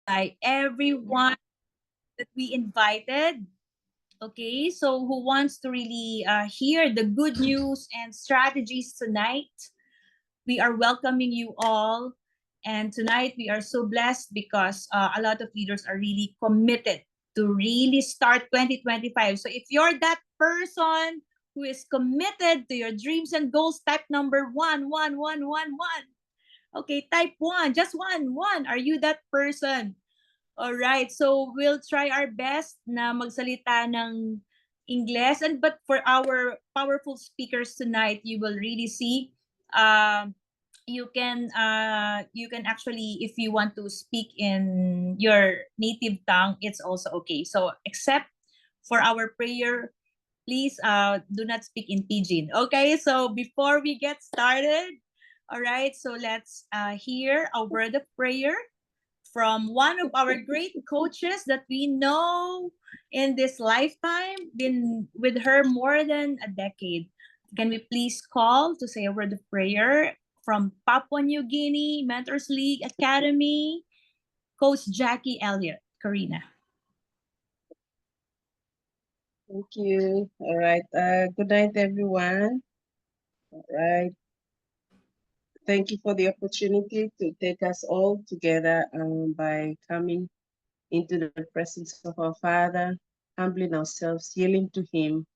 by everyone that we invited. Okay, so who wants to really hear the good news and strategies tonight? We are welcoming you all. And tonight we are so blessed because a lot of leaders are really committed to really start 2025. So if you're that person who is committed to your dreams and goals, type number one. Okay, type one, just one. Are you that person? All right, so we'll try our best na magsalita ng Ingles, and but for our powerful speakers tonight, you will really see um you can actually, if you want to speak in your native tongue, it's also okay. So except for our prayer, please do not speak in pidgin. Okay, so before we get started, all right, so let's hear a word of prayer from one of our great coaches that we know in this lifetime, been with her more than a decade. Can we please call to say a word of prayer from Papua New Guinea Mentors League Academy, Coach Jackie Elliott? Karina. Thank you. All right. Good night, everyone. All right. Thank you for the opportunity to take us all together by coming into the presence of our Father, humbling ourselves, yielding to Him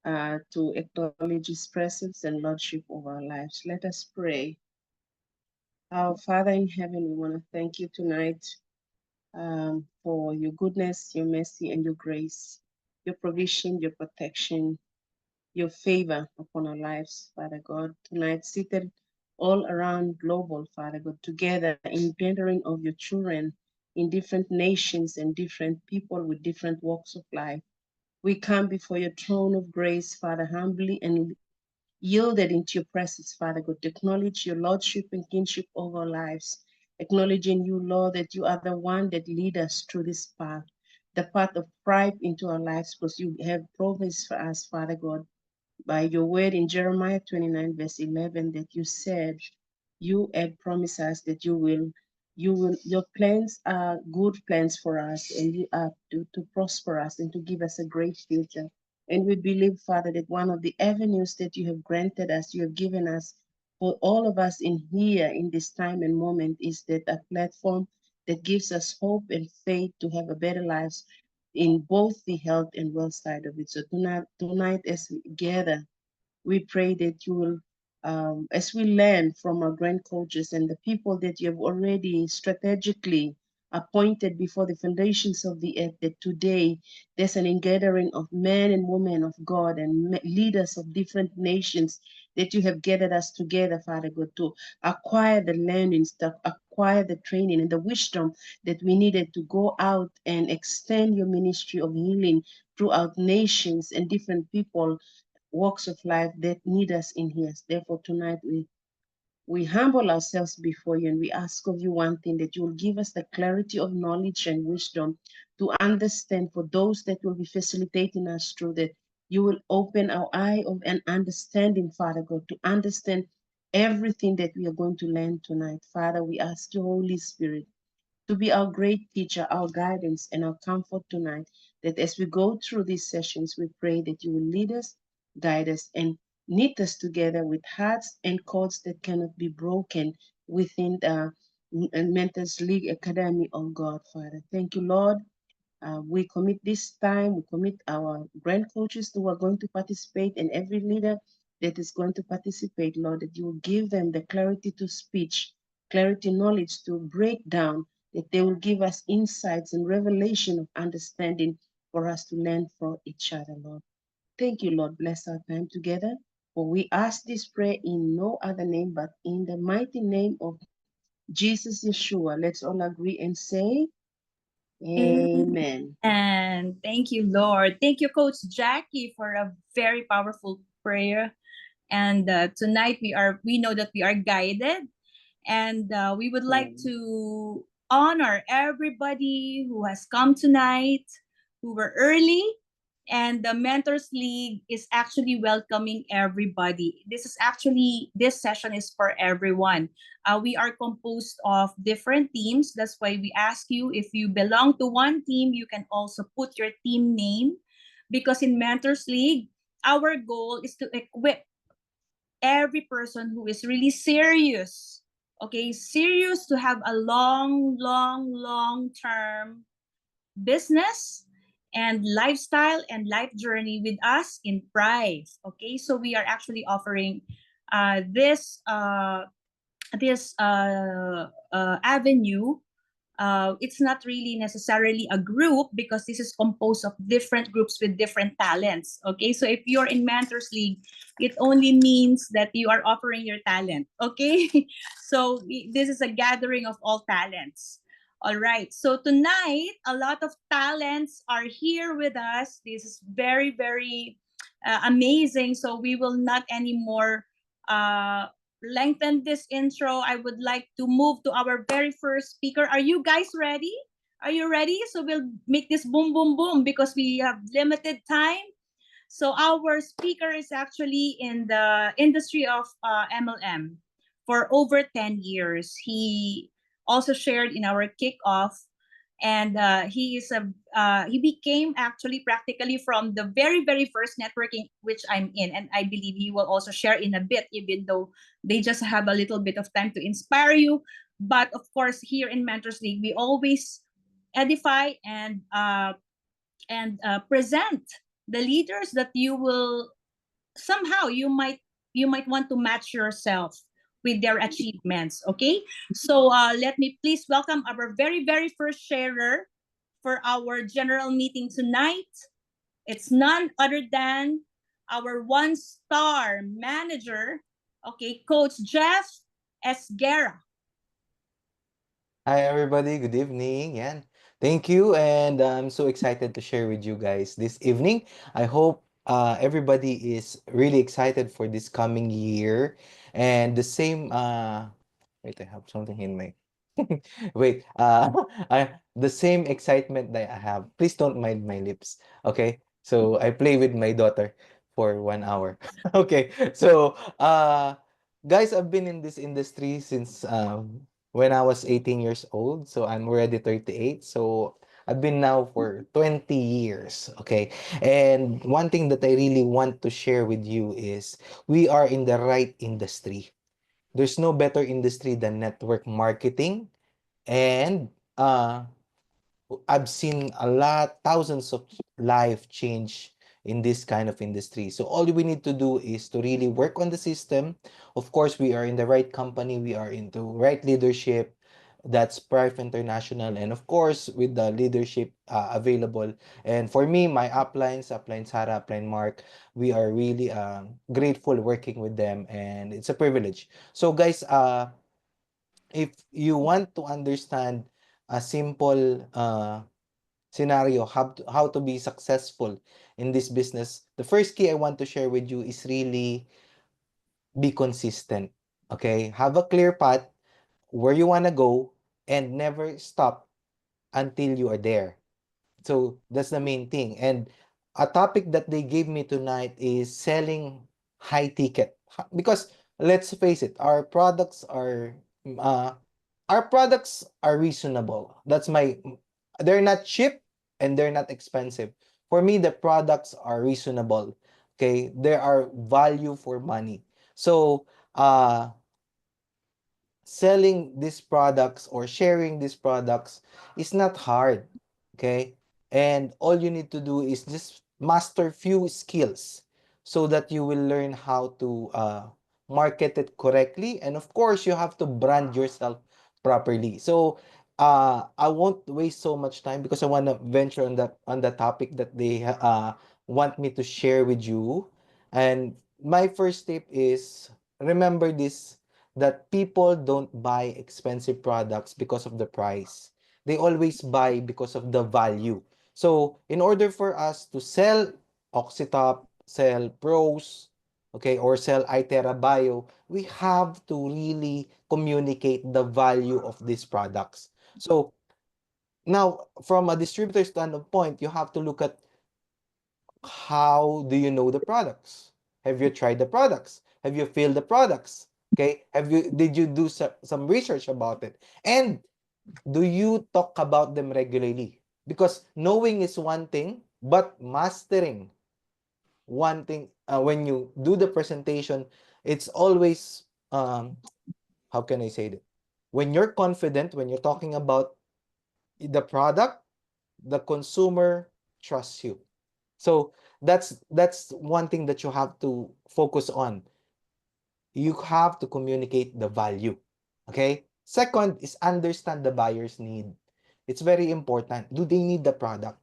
to acknowledge His presence and Lordship of our lives. Let us pray. Our Father in heaven, we want to thank you tonight for your goodness, your mercy, and your grace, your provision, your protection, your favor upon our lives, Father God. Tonight, seated all around global, Father God, together in gathering of your children in different nations and different people with different walks of life. We come before your throne of grace, Father, humbly and yielded into your presence, Father God, to acknowledge your lordship and kingship over our lives, acknowledging you, Lord, that you are the one that lead us through this path, the path of pride into our lives, because you have promised for us, Father God, by your word in Jeremiah 29, verse 11, that you said you had promised us that your plans are good plans for us, and you are to prosper us and to give us a great future. And we believe, Father, that one of the avenues that you have granted us, you have given us for all of us in here in this time and moment is that a platform that gives us hope and faith to have a better lives in both the health and wealth side of it. So tonight as we gather, we pray that you will, as we learn from our grand coaches and the people that you have already strategically appointed before the foundations of the earth, that today there's an ingathering of men and women of God and leaders of different nations that you have gathered us together, Father God, to acquire the learnings, to acquire the training and the wisdom that we needed to go out and extend your ministry of healing throughout nations and different people walks of life that need us in here. Therefore, tonight we humble ourselves before you and we ask of you one thing, that you will give us the clarity of knowledge and wisdom to understand for those that will be facilitating us through that. You will open our eye of an understanding, Father God, to understand everything that we are going to learn tonight. Father, we ask your Holy Spirit to be our great teacher, our guidance, and our comfort tonight. That as we go through these sessions, we pray that you will lead us, guide us, and knit us together with hearts and cords that cannot be broken within the Mentors League Academy of God, Father. Thank you, Lord. We commit this time, we commit our grand coaches who are going to participate, and every leader that is going to participate, Lord, that you will give them the clarity to speech, clarity, knowledge to break down, that they will give us insights and revelation of understanding for us to learn from each other, Lord. Thank you, Lord. Bless our time together. For we ask this prayer in no other name but in the mighty name of Jesus Yeshua. Let's all agree and say, Amen. And thank you, Lord. Thank you, Coach Jackie, for a very powerful prayer. And tonight we know that we are guided, and we would like to honor everybody who has come tonight, who were early, And the Mentors League is actually welcoming everybody. This session is for everyone. We are composed of different teams. That's why we ask you, if you belong to one team, you can also put your team name, because in Mentors League, our goal is to equip every person who is really serious, okay, serious to have a long term business and lifestyle and life journey with us in Price. Okay, so we are actually offering this avenue. It's not really necessarily a group, because this is composed of different groups with different talents. Okay, so if you're in Mentors League, it only means that you are offering your talent. Okay, so this is a gathering of all talents. All right, so tonight a lot of talents are here with us. This is very amazing. So we will not anymore lengthen this intro. I would like to move to our very first speaker. Are you guys ready? Are you ready? So we'll make this boom, boom, boom, because we have limited time. So our speaker is actually in the industry of MLM for over 10 years. He also shared in our kickoff, and he became actually practically from the very first networking which I'm in, and I believe he will also share in a bit, even though they just have a little bit of time to inspire you. But of course, here in Mentors League, we always edify and present the leaders that you will somehow you might want to match yourself with their achievements. Okay, so let me please welcome our very first sharer for our general meeting tonight. It's none other than our one-star manager, okay, Coach Jeff Esguerra. Hi everybody, good evening. Yan. Thank you, and I'm so excited to share with you guys this evening. I hope everybody is really excited for this coming year. And the same wait, I have something in my wait, the same excitement that I have. Please don't mind my lips. Okay? So I play with my daughter for 1 hour. Okay. So guys, I've been in this industry since when I was 18 years old. So I'm already 38. So I've been now for 20 years. Okay. And one thing that I really want to share with you is we are in the right industry. There's no better industry than network marketing. And I've seen a lot, thousands of life change in this kind of industry. So all we need to do is to really work on the system. Of course, we are in the right company. We are into right leadership. That's Prive International. And of course, with the leadership available. And for me, my upline Sarah, upline Mark, we are really grateful working with them. And it's a privilege. So guys, if you want to understand a simple scenario, how to be successful in this business, the first key I want to share with you is really be consistent. Okay? Have a clear path where you want to go and never stop until you are there. So that's the main thing. And a topic that they gave me tonight is selling high ticket. Because let's face it, uh, our products are reasonable. They're not cheap and they're not expensive. For me, the products are reasonable. Okay, there are value for money. So, selling these products or sharing these products is not hard. Okay, and all you need to do is just master few skills so that you will learn how to market it correctly, and of course you have to brand yourself properly. So I won't waste so much time because I want to venture on the topic that they want me to share with you. And my first tip is, remember this, that people don't buy expensive products because of the price. They always buy because of the value. So, in order for us to sell Oxytop, sell Pros, okay, or sell iTera Bio, we have to really communicate the value of these products. So, now, from a distributor standpoint, you have to look at how do you know the products? Have you tried the products? Have you filled the products? Okay, did you do some research about it? And do you talk about them regularly? Because knowing is one thing, but mastering one thing, when you do the presentation, it's always, how can I say that? When you're confident, when you're talking about the product, the consumer trusts you. So that's one thing that you have to focus on. You have to communicate the value. Okay? Second is understand the buyer's need. It's very important. Do they need the product?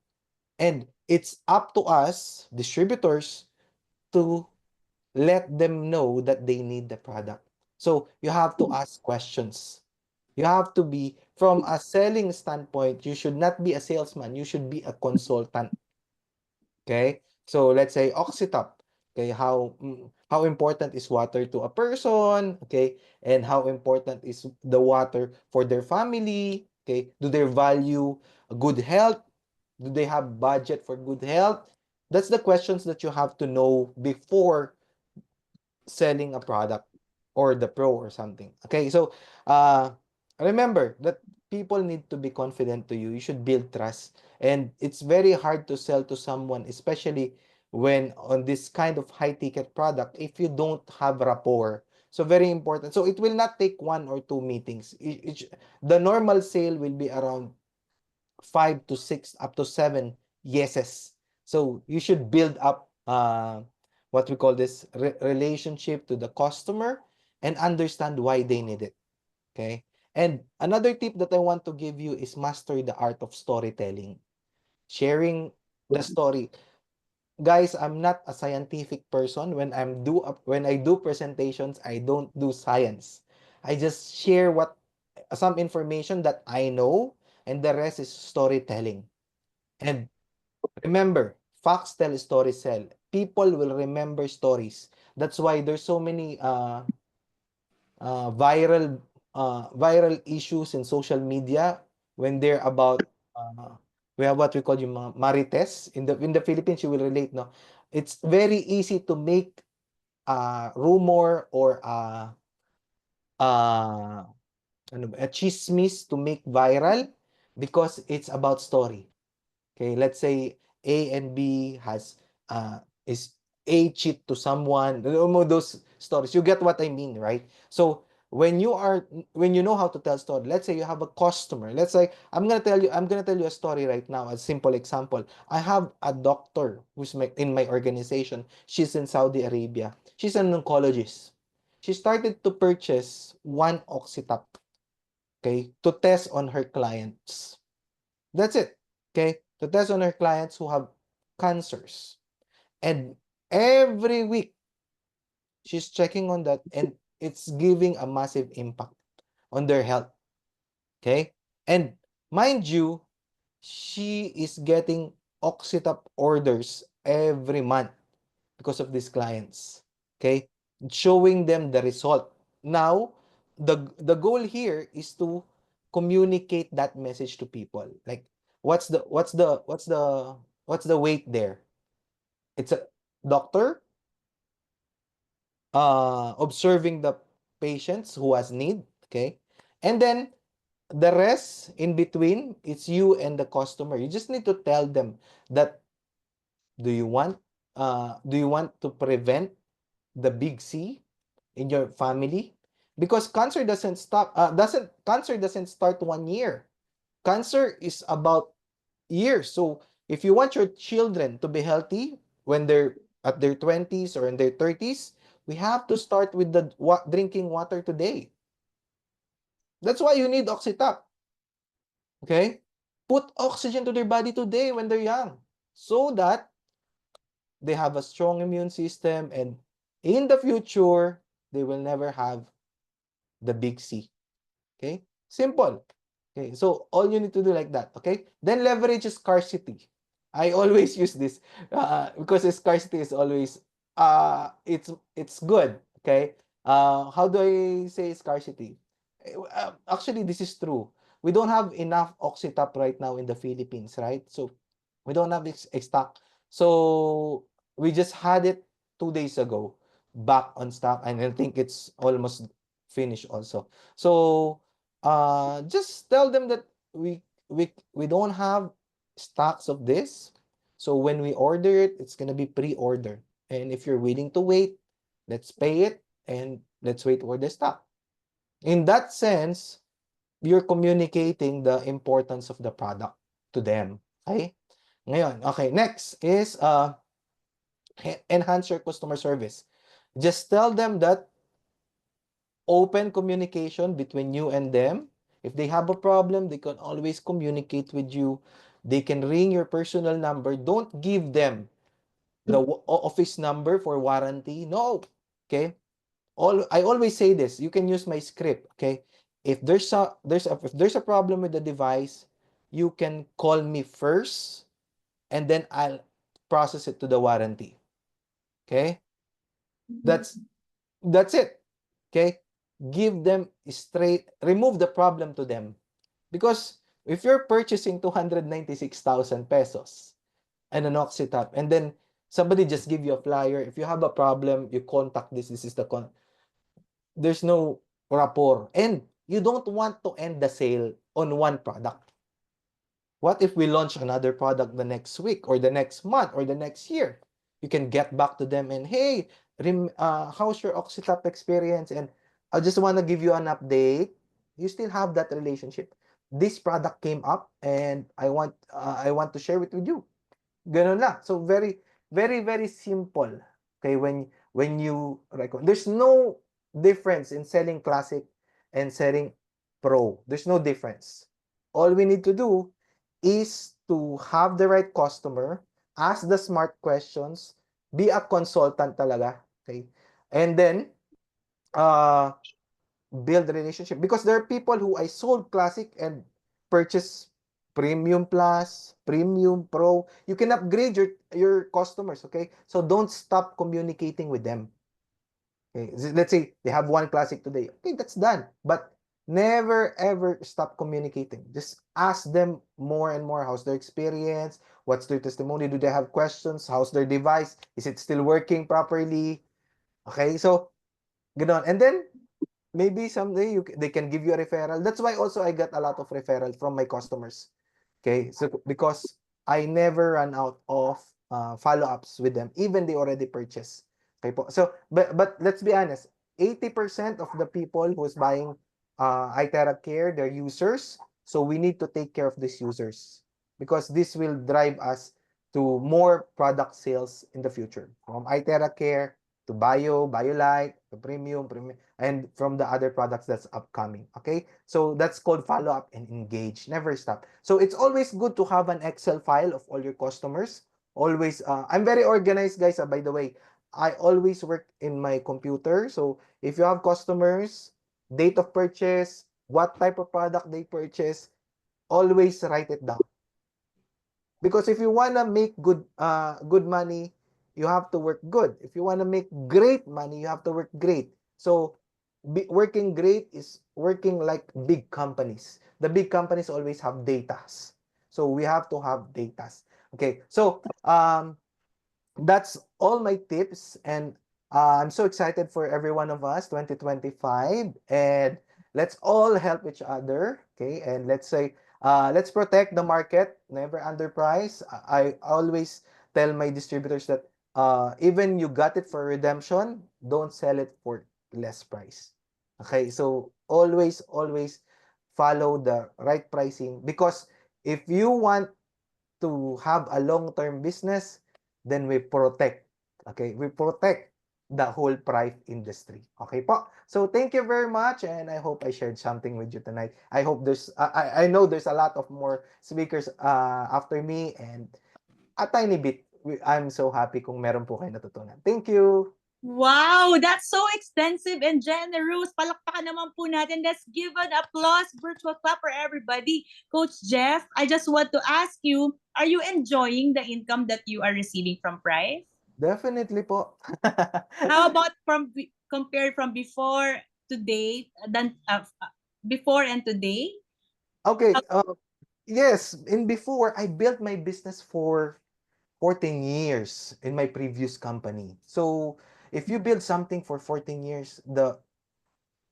And it's up to us, distributors, to let them know that they need the product. So you have to ask questions. You have to be, from a selling standpoint, you should not be a salesman. You should be a consultant. Okay? So let's say Oxytop. Okay, how important is water to a person? Okay, and how important is the water for their family? Okay, do they value good health? Do they have budget for good health? That's the questions that you have to know before selling a product or the pro or something. Okay, so remember that people need to be confident to you. You should build trust. And it's very hard to sell to someone, especially when on this kind of high ticket product, if you don't have rapport. So very important. So it will not take 1 or 2 meetings. The normal sale will be around 5 to 6 up to 7 yeses. So you should build up, what we call this, relationship to the customer and understand why they need it. Okay. And another tip that I want to give you is master the art of storytelling. Sharing the story. Guys, I'm not a scientific person. When I do presentations, I don't do science. I just share some information that I know, and the rest is storytelling. And remember, facts tell, stories sell. People will remember stories. That's why there's so many viral issues in social media when they're about, we have what we call yung mga marites in the Philippines. You will relate, no? It's very easy to make a rumor or uh, a chismis to make viral because it's about story. Okay, let's say A and B is A cheat to someone. Those stories. You get what I mean, right? So when you know how to tell story, let's say you have a customer. Let's say I'm gonna tell you a story right now. A simple example. I have a doctor in my organization. She's in Saudi Arabia. She's an oncologist. She started to purchase one Oxytap, okay, to test on her clients. That's it. Okay? To test on her clients who have cancers. And every week, she's checking on that, and it's giving a massive impact on their health. Okay? And mind you, she is getting Oxytap orders every month because of these clients. Okay? Showing them the result. Now, the goal here is to communicate that message to people. Like, what's the weight there? It's a doctor observing the patients who has need, okay? And then the rest in between, it's you and the customer. You just need to tell them that, do you want to prevent the big C in your family? Because cancer doesn't start 1 year. Cancer is about years. So if you want your children to be healthy when they're at their 20s or in their 30s, we have to start with the drinking water today. That's why you need Oxytap. Okay? Put oxygen to their body today when they're young, so that they have a strong immune system, and in the future, they will never have the big C. Okay? Simple. Okay, so all you need to do like that. Okay, then leverage scarcity. I always use this because scarcity is always it's good. Okay, how do I say scarcity? Actually, this is true. We don't have enough Oxytap right now in the Philippines, right? So we don't have stock. So we just had it 2 days ago back on stock, and I think it's almost finished also. So just tell them that we don't have stocks of this. So when we order it, it's gonna be pre-order. And if you're willing to wait, let's pay it and let's wait for the stock. In that sense, you're communicating the importance of the product to them. Okay? Ngayon, okay, next is enhance your customer service. Just tell them that open communication between you and them. If they have a problem, they can always communicate with you. They can ring your personal number. Don't give them the office number for warranty. No. Okay? I always say this. You can use my script, okay? If there's a problem with the device, you can call me first and then I'll process it to the warranty. Okay? That's it. Okay? Give them remove the problem to them. Because if you're purchasing 296,000 pesos and an Oxytap, and then somebody just give you a flyer, if you have a problem, you contact this is the there's no rapport, and you don't want to end the sale on one product. What if we launch another product the next week or the next month or the next year? You can get back to them and, hey, how's your Oxytap experience? And I just want to give you an update. You still have that relationship. This product came up and I want to share it with you. Ganun lang. So very, very, very simple. Okay, when you there's no difference in selling classic and selling pro. There's no difference. All we need to do is to have the right customer, ask the smart questions, be a consultant talaga. Okay? And then build a relationship, because there are people who I sold classic and purchase premium plus, premium pro. You can upgrade your customers, okay? So don't stop communicating with them. Okay? Let's say they have one classic today. Okay, that's done. But never ever stop communicating. Just ask them more and more. How's their experience? What's their testimony? Do they have questions? How's their device? Is it still working properly? Okay, so ganon. And then maybe someday they can give you a referral. That's why also I got a lot of referral from my customers. Okay, so because I never run out of follow-ups with them, even they already purchased. Okay po. So, but let's be honest, 80% of the people who's buying iTera Care, they're users. So we need to take care of these users, because this will drive us to more product sales in the future. From iTera Care to BioLite, to Premium, and from the other products that's upcoming. Okay, so that's called follow up and engage. Never stop. So it's always good to have an Excel file of all your customers. Always, I'm very organized, guys. By the way, I always work in my computer. So if you have customers, date of purchase, what type of product they purchase, always write it down. Because if you wanna make good money, you have to work good. If you wanna make great money, you have to work great. So working great is working like big companies. The big companies always have datas. So we have to have datas. Okay, so that's all my tips, and I'm so excited for every one of us 2025, and let's all help each other. Okay, and let's protect the market, never underprice. I always tell my distributors that even you got it for redemption, don't sell it for less price. Okay, so always follow the right pricing, because if you want to have a long-term business, then we protect. Okay, we protect the whole price industry. Okay po. So thank you very much, and I hope I shared something with you tonight. I hope I know there's a lot of more speakers after me, and a tiny bit. I'm so happy kung meron po kayo natutunan. Thank you. Wow, that's so extensive and generous. Palakpakan naman po natin. Let's give an applause, virtual clap for everybody. Coach Jeff, I just want to ask you, are you enjoying the income that you are receiving from Price? Definitely po. How about compared from before today, before and today? Okay, yes, in before I built my business for 14 years in my previous company. So if you build something for 14 years, the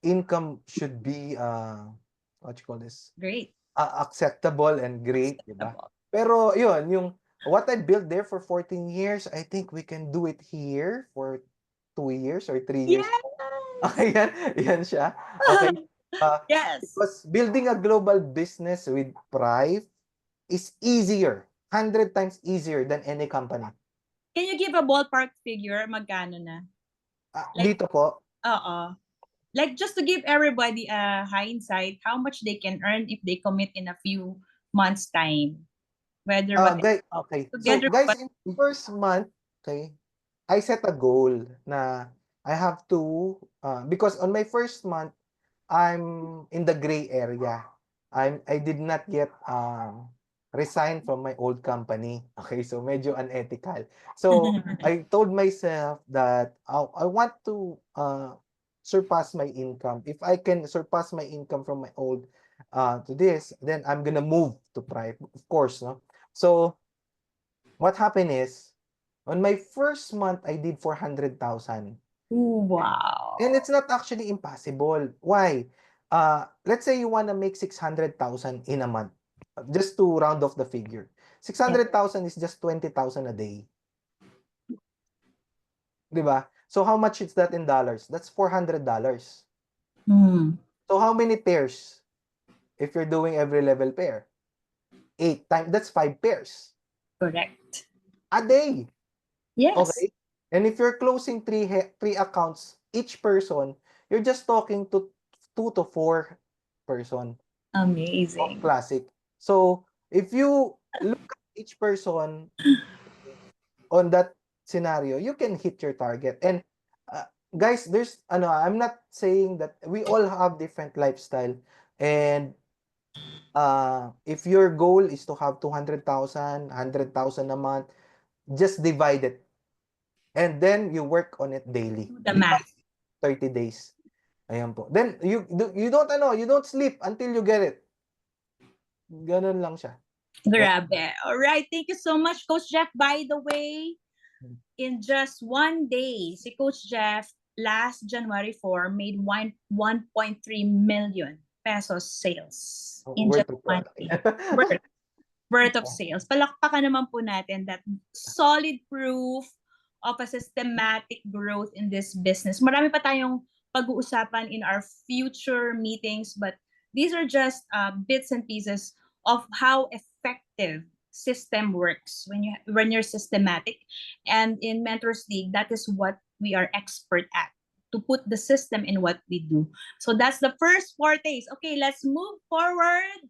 income should be what you call this? Great. Acceptable and great, di ba? Acceptable. Pero yun, yung what I built there for 14 years, I think we can do it here for 2 years or 3 years. Yes. Okay, yan siya. Okay. Yes. Because building a global business with Prive is easier, 100 times easier than any company. Can you give a ballpark figure? Magkano na? Like- Dito po, Like just to give everybody a hindsight, how much they can earn if they commit in a few months' time. Whether what guys, okay. So together, guys, but- in the first month, okay, I set a goal na I have to, because on my first month, I'm in the gray area. I did not yet resign from my old company. Okay, so medyo unethical. So I told myself that I want to surpass my income. If I can surpass my income from my old to this, then I'm gonna move to Prive, of course, no? So what happened is, on my first month, I did 400,000. Ooh, wow. And it's not actually impossible. Why? Let's say you want to make 600,000 in a month. Just to round off the figure. 600,000 is just 20,000 a day. Diba? So how much is that in dollars? That's $400. So how many pairs? If you're doing every level pair? 8 times, that's 5 pairs. Correct. A day. Yes. Okay? And if you're closing three accounts, each person, you're just talking to 2 to 4 person of Amazing. Classic. So, if you look at each person on that scenario, you can hit your target. And guys, there's I'm not saying that we all have different lifestyle. And if your goal is to have 200,000, 100,000 a month, just divide it. And then you work on it daily. Do the math. 30 days. Ayan po. Then you don't sleep until you get it. Ganun lang siya. Grabe. All right. Thank you so much, Coach Jeff. By the way, in just one day, si Coach Jeff last January 4 made 1.3 million pesos sales in just one day. Worth of sales. Palakpakan naman po natin that solid proof of a systematic growth in this business. Marami pa tayong pag-uusapan in our future meetings, but these are just bits and pieces of how effective system works when you're systematic. And in Mentors League, that is what we are expert at, to put the system in what we do. So that's the first 4 days. Okay, let's move forward.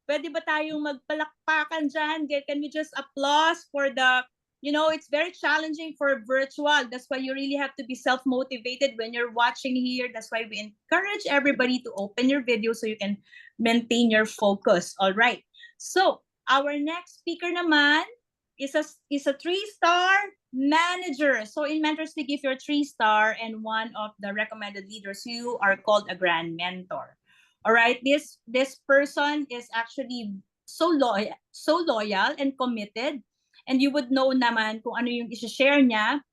Pwede ba tayong magpalakpakan dyan? Can we just applause for the, it's very challenging for virtual. That's why you really have to be self-motivated when you're watching here. That's why we encourage everybody to open your video so you can maintain your focus. All right. So, our next speaker naman is a 3-star manager. So in Mentors League, if you're 3-star and one of the recommended leaders, you are called a grand mentor. All right, this person is actually so loyal and committed, and you would know naman kung ano yung i-share niya.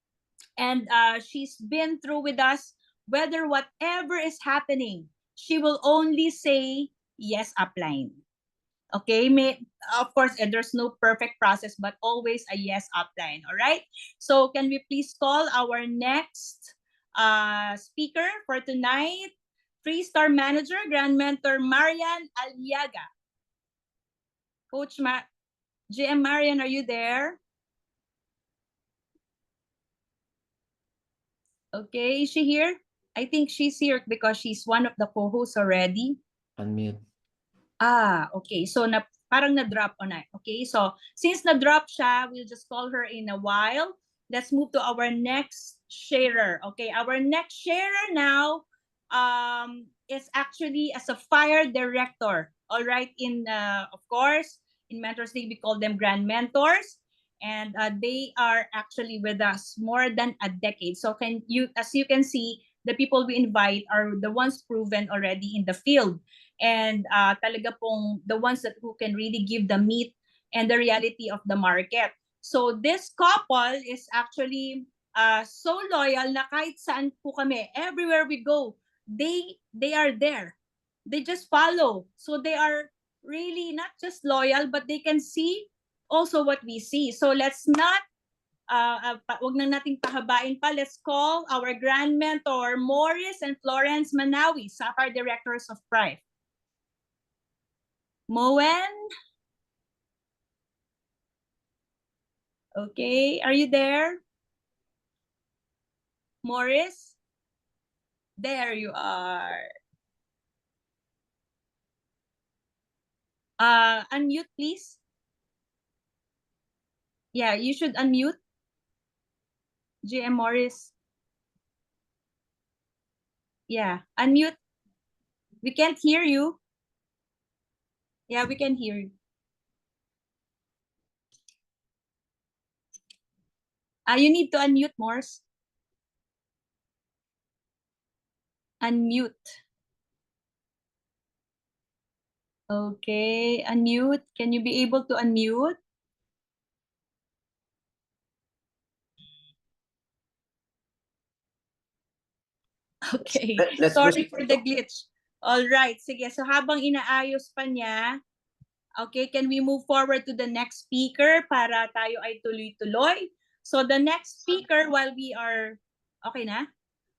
And she's been through with us, whether whatever is happening, she will only say yes upline. Okay, of course, there's no perfect process, but always a yes upline. All right. So can we please call our next speaker for tonight? 3-star manager, Grand Mentor Marian Aliaga. Coach GM Marian, are you there? Okay, is she here? I think she's here because she's one of the co-hosts already. Unmute. Okay. So parang na-drop on na. Okay, so since na-drop siya, we'll just call her in a while. Let's move to our next sharer. Okay, our next sharer now is actually as a fire director. All right, of course, in Mentors League, we call them grand mentors. And they are actually with us more than a decade. So as you can see, the people we invite are the ones proven already in the field. And talaga pong the ones who can really give the meat and the reality of the market. So this couple is actually so loyal na kahit saan po kami, everywhere we go, they are there. They just follow. So they are really not just loyal, but they can see also what we see. So let's not wag na nating pahabain pa. Let's call our grand mentor, Morris and Florence Manawi, Sapphire Directors of Prive. Moen? Okay, are you there? Morris? There you are. Unmute, please. Yeah, you should unmute. GM Morris. Yeah, unmute. We can't hear you. Yeah, we can hear you. You need to unmute, Morris. Unmute. Okay, unmute. Can you be able to unmute? Okay, Let's sorry for the glitch. All right, sige. So habang inaayos pa niya, okay, can we move forward to the next speaker para tayo ay tuloy-tuloy? So the next speaker while we are, okay na?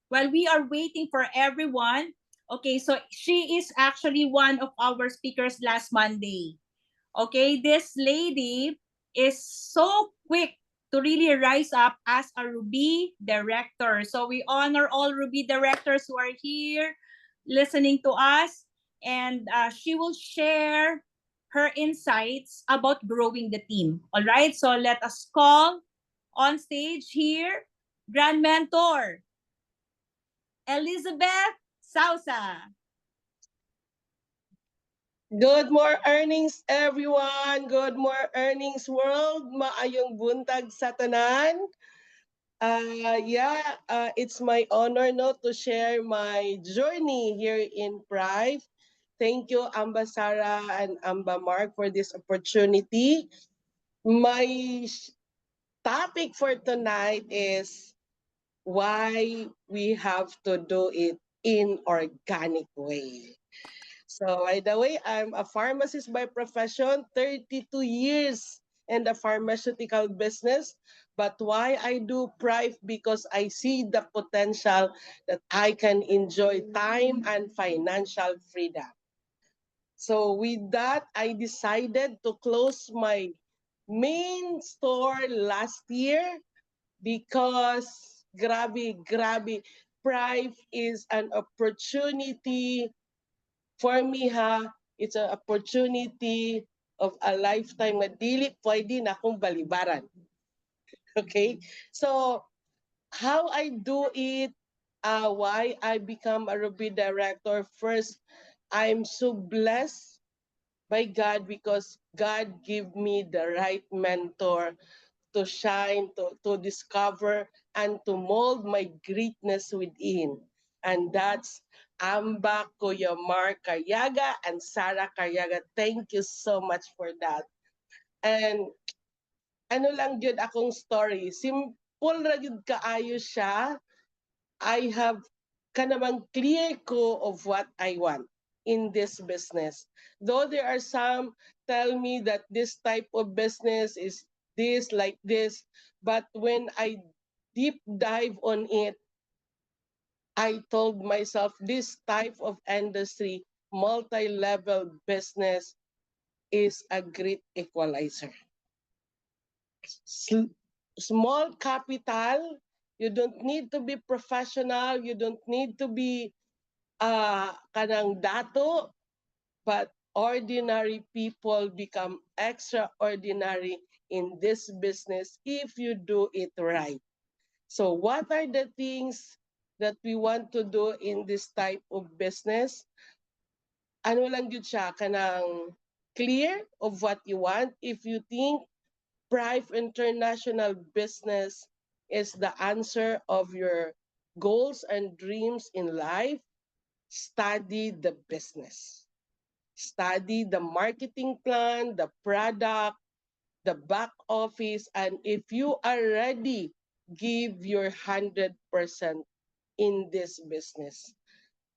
While we are waiting for everyone, okay, so she is actually one of our speakers last Monday. Okay, this lady is so quick to really rise up as a Ruby director. So we honor all Ruby directors who are here listening to us, and she will share her insights about growing the team. All right, so let us call on stage here Grand Mentor Elizabeth Sausa. Good more earnings, everyone. Good more earnings, world. Maayong buntag sa tanan. It's my honor no to share my journey here in Prive. Thank you, Amba Sara and Amba Mark, for this opportunity. My topic for tonight is why we have to do it in organic way. So, by the way, I'm a pharmacist by profession, 32 years in the pharmaceutical business. But why I do Prive? Because I see the potential that I can enjoy time and financial freedom. So, with that, I decided to close my main store last year because grabe, Prive is an opportunity for me it's an opportunity of a lifetime na dili pwede na akong balibaran. Okay? So, how I do it, why I become a Ruby director, first, I'm so blessed by God because God gave me the right mentor to shine, to discover, and to mold my greatness within. And that's Amba Kuyamar Karyaga and Sarah Karyaga. Thank you so much for that. And ano lang yun akong story. Simple ra yun kaayo siya. I have kanamang clear ko of what I want in this business. Though there are some tell me that this type of business is this, like this, but when I deep dive on it, I told myself this type of industry, multi-level business, is a great equalizer. Small capital, you don't need to be professional, you don't need to be kanang dato, but ordinary people become extraordinary in this business if you do it right. So what are the things that we want to do in this type of business? Ano lang yun siya, kanang clear of what you want. If you think Prive International Business is the answer of your goals and dreams in life, study the business. Study the marketing plan, the product, the back office, and if you are ready, give your 100% in this business.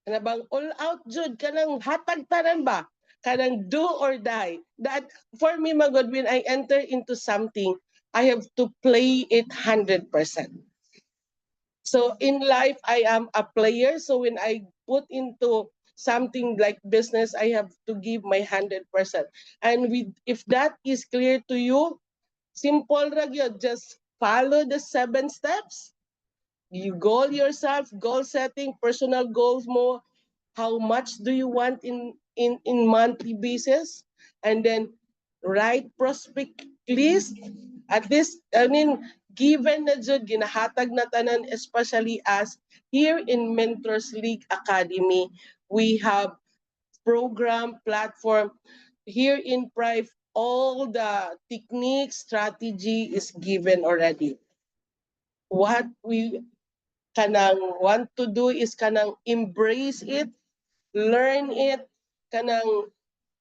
Kana bang all out jud kanang hatag tanan ba? Kanang do or die. That for me, magod, when I enter into something, I have to play it 100%. So in life, I am a player. So when I put into something like business, I have to give my 100%. And with if that is clear to you, simple ra gyud, just follow the 7 steps. You goal yourself, goal setting, personal goals mo. How much do you want in monthly basis? And then write prospect list. At least, I mean, given na jud ginahatag na tanan, especially as here in Mentors League Academy, we have program, platform. Here in Prive, all the technique, strategy is given already. What we kanang want to do is kanang embrace it, learn it, kanang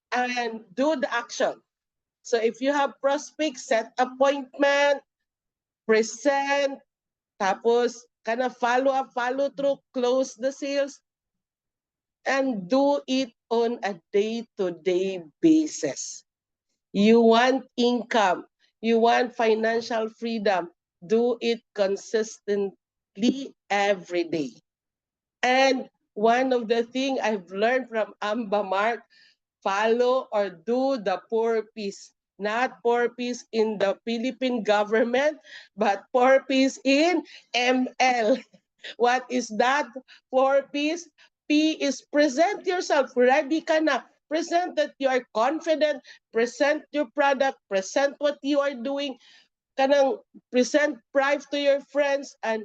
and do the action. So if you have prospects, set appointment, present, tapos kana follow up, follow through, close the sales, and do it on a day-to-day basis. You want income, you want financial freedom, do it consistently every day. And one of the things I've learned from Amba Mark, follow or do the poor peace. Not poor peace in the Philippine government, but poor peace in ML. What is that? Poor peace. P is present yourself. Ready ka na. Present that you are confident. Present your product. Present what you are doing. Kanang present pride to your friends, and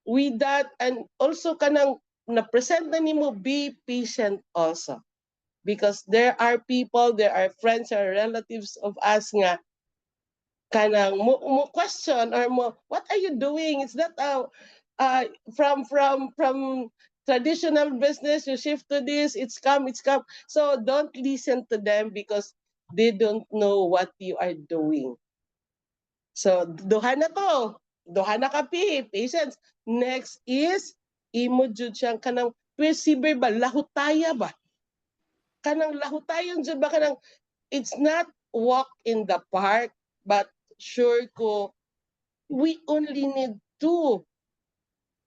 with that, and also kanang na-present na nimo, be patient also. Because there are people, there are friends or relatives of us nga kanang mo question or mo, what are you doing? It's not uh from traditional business, you shift to this, it's come. So don't listen to them because they don't know what you are doing. So duha na to, duha na kapi, patience. Next is imo jud siyang kanang perceive ba, lahutaya ba? Kanang lahutayon jud ba, kanang it's not walk in the park, but sure ko we only need two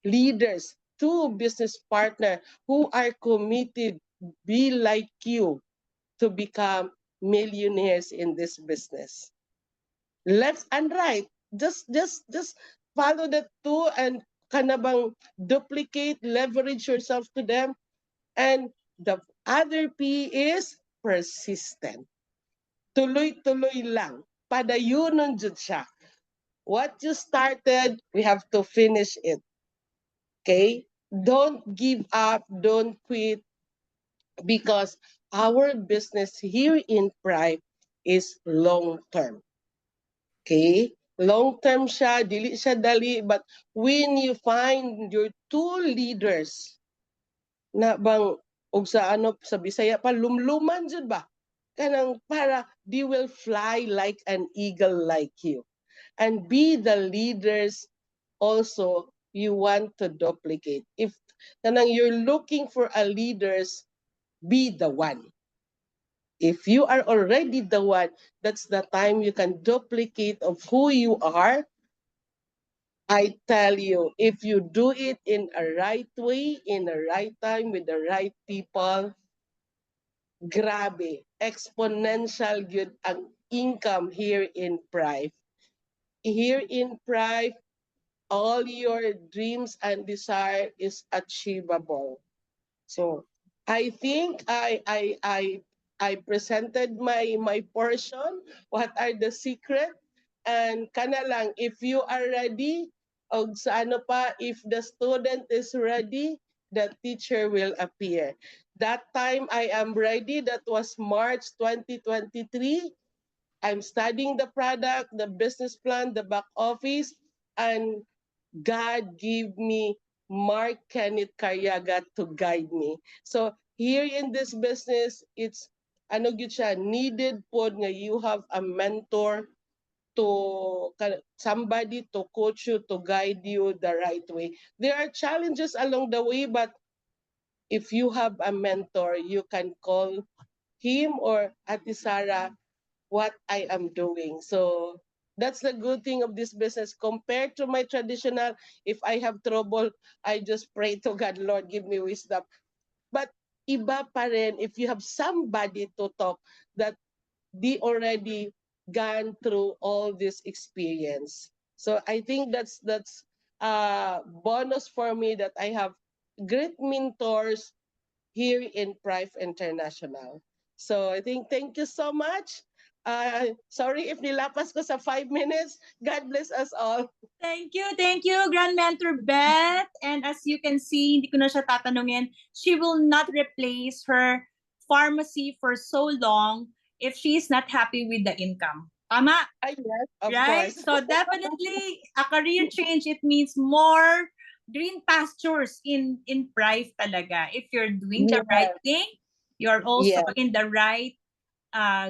leaders, two business partner who are committed, be like you, to become millionaires in this business. Left and right, just follow the two, and kanabang duplicate, leverage yourself to them. And the other P is persistent. Tuloy-tuloy lang. Padayunon jud siya. What you started, we have to finish it. Okay? Don't give up, don't quit, because our business here in Prime is long term. Okay? Long term siya, dili siya dali, but when you find your two leaders na bang og sa ano sa Bisaya pa lumluman jud ba, kanang para they will fly like an eagle like you, and be the leaders also you want to duplicate. If kanang you're looking for a leaders, be the one. If you are already the one, that's the time you can duplicate of who you are. I tell you, if you do it in a right way, in a right time, with the right people, grabe, exponential good ang income here in Prive. Here in Prive, all your dreams and desire is achievable. So I think I presented my portion. What are the secret? And kana lang, if you are ready, og sa ano pa, if the student is ready, the teacher will appear. That time I am ready. That was March 2023. I'm studying the product, the business plan, the back office, and God gave me Mark Kenneth Caryaga to guide me. So here in this business, it's ano gyud siya, needed po nga you have a mentor somebody to coach you, to guide you the right way. There are challenges along the way, but if you have a mentor, you can call him or Ate Sarah what I am doing. So that's the good thing of this business compared to my traditional. If I have trouble, I just pray to God, Lord, give me wisdom. But iba pa rin if you have somebody to talk that they already gone through all this experience. So I think that's a bonus for me that I have great mentors here in Prive International. So I think thank you so much. Sorry if nilapas ko sa 5 minutes. God bless us all. Thank you, Grand Mentor Beth. And as you can see, hindi ko na siya tatanungin, she will not replace her pharmacy for so long if she is not happy with the income. Tama? Yes, of Right? course. So definitely a career change, it means more green pastures in Prive talaga. If you're doing the right thing, you're also Yes. in the right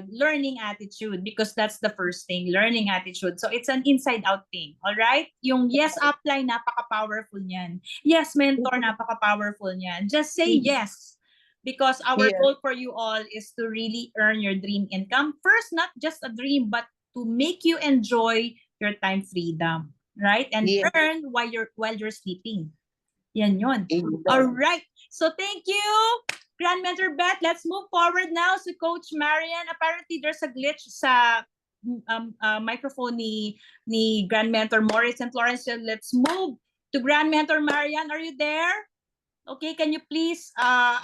learning attitude, because that's the first thing, learning attitude. So it's an inside out thing. All right? Yung yes upline, napaka-powerful niyan. Yes mentor, napaka-powerful niyan. Just say yes, because our Yes. goal for you all is to really earn your dream income. First, not just a dream, but to make you enjoy your time freedom, right? And Yes. earn while you're sleeping. Yan yun. Exactly. All right. So thank you, Grand Mentor Beth. Let's move forward now to Coach Marian. Apparently, there's a glitch sa microphone ni Grand Mentor Morris and Florence. So let's move to Grand Mentor Marian. Are you there? Okay, can you please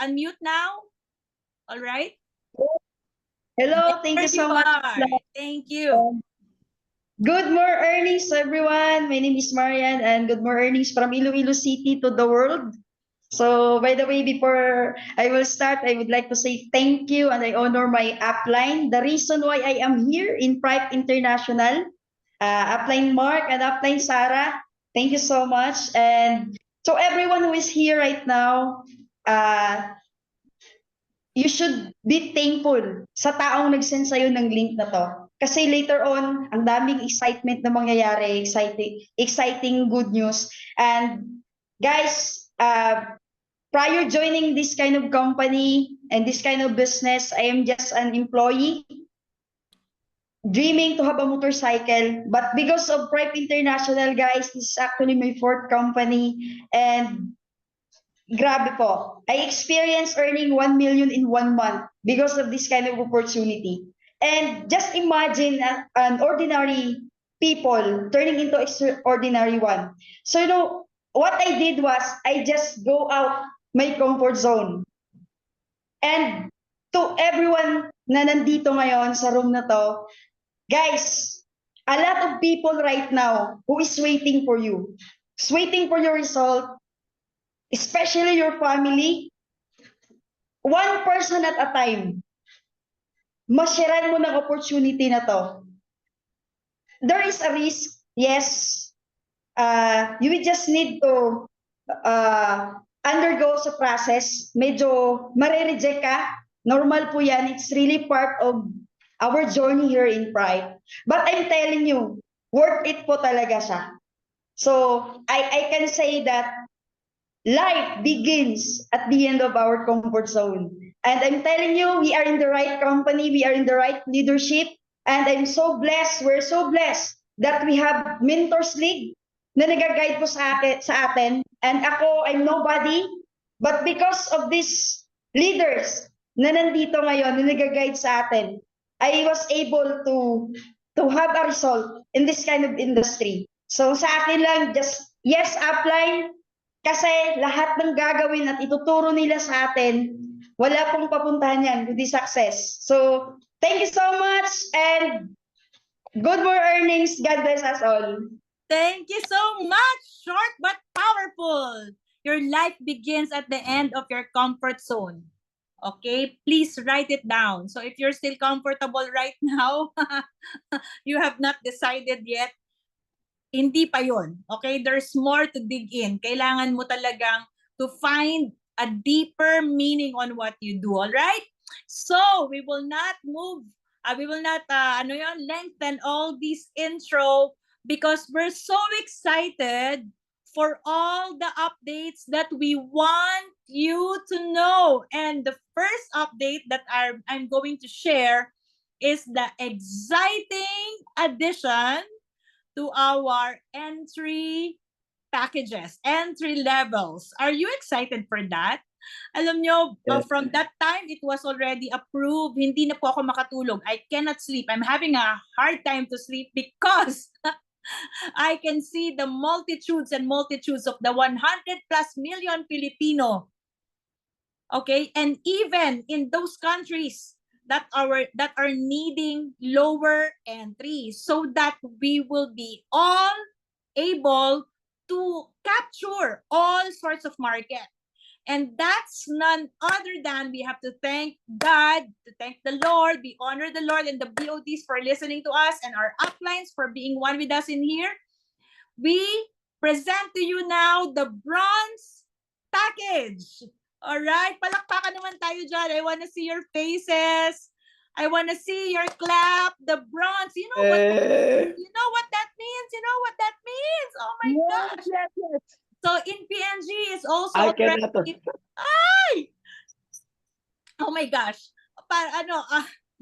unmute now? All right. Hello, thank There you so you much. are. Thank you. Good mornings, everyone. My name is Marian, and good mornings from Iloilo City to the world. So, by the way, before I will start, I would like to say thank you, and I honor my upline. The reason why I am here in Prive International, upline Mark and upline Sarah, thank you so much. And so, everyone who is here right now, you should be thankful sa taong nag-send sa'yo ng link na to. Kasi later on, ang daming excitement na mangyayari, exciting good news. And guys, prior joining this kind of company and this kind of business, I am just an employee dreaming to have a motorcycle. But because of Prive International, guys, this is actually my fourth company. And grabe po. I experienced earning 1 million in 1 month because of this kind of opportunity. And just imagine an ordinary people turning into extraordinary one. So, you know, what I did was I just go out my comfort zone. And to everyone na nandito ngayon sa room na to, guys, a lot of people right now who is waiting for you, is waiting for your result, especially your family, one person at a time, masyaran mo ng opportunity na to. There is a risk, yes. You will just need to undergo sa process. Medyo mare-reject ka. Normal po yan. It's really part of our journey here in Prive. But I'm telling you, worth it po talaga siya. So, I can say that life begins at the end of our comfort zone. And I'm telling you, we are in the right company, we are in the right leadership, and I'm so blessed, we're so blessed that we have Mentors League na nag-guide po sa atin. And ako, I'm nobody, but because of these leaders na nandito ngayon, na nag-guide sa atin, I was able to have a result in this kind of industry. So sa akin lang, just yes, upline, kasi lahat ng gagawin at ituturo nila sa atin, wala pong papuntahan yan, kundi success. So, thank you so much and good more earnings. God bless us all. Thank you so much. Short but powerful. Your life begins at the end of your comfort zone. Okay, please write it down. So if you're still comfortable right now, you have not decided yet, hindi pa yun. Okay, there's more to dig in. Kailangan mo talagang to find a deeper meaning on what you do, all right? So we will not move We will not lengthen all these intro because we're so excited for all the updates that we want you to know. And the first update that I'm going to share is the exciting addition to our entry packages, entry levels. Are you excited for that? Alam nyo, Yes. from that time, it was already approved. Hindi na po ako makatulog. I cannot sleep. I'm having a hard time to sleep because I can see the multitudes and multitudes of the 100 plus million Filipino. Okay, and even in those countries that are needing lower entries, so that we will be all able to capture all sorts of market. And that's none other than we have to thank God, to thank the Lord. We honor the Lord and the BODs for listening to us and our uplines for being one with us in here. We present to you now the bronze package. All right, palakpakan naman tayo dyan. I want to see your faces. I want to see your clap. The bronze. You know what? You know what that means? You know what that means? Oh my gosh. Yes. So in PNG is also I already. cannot. Ay! Oh my gosh.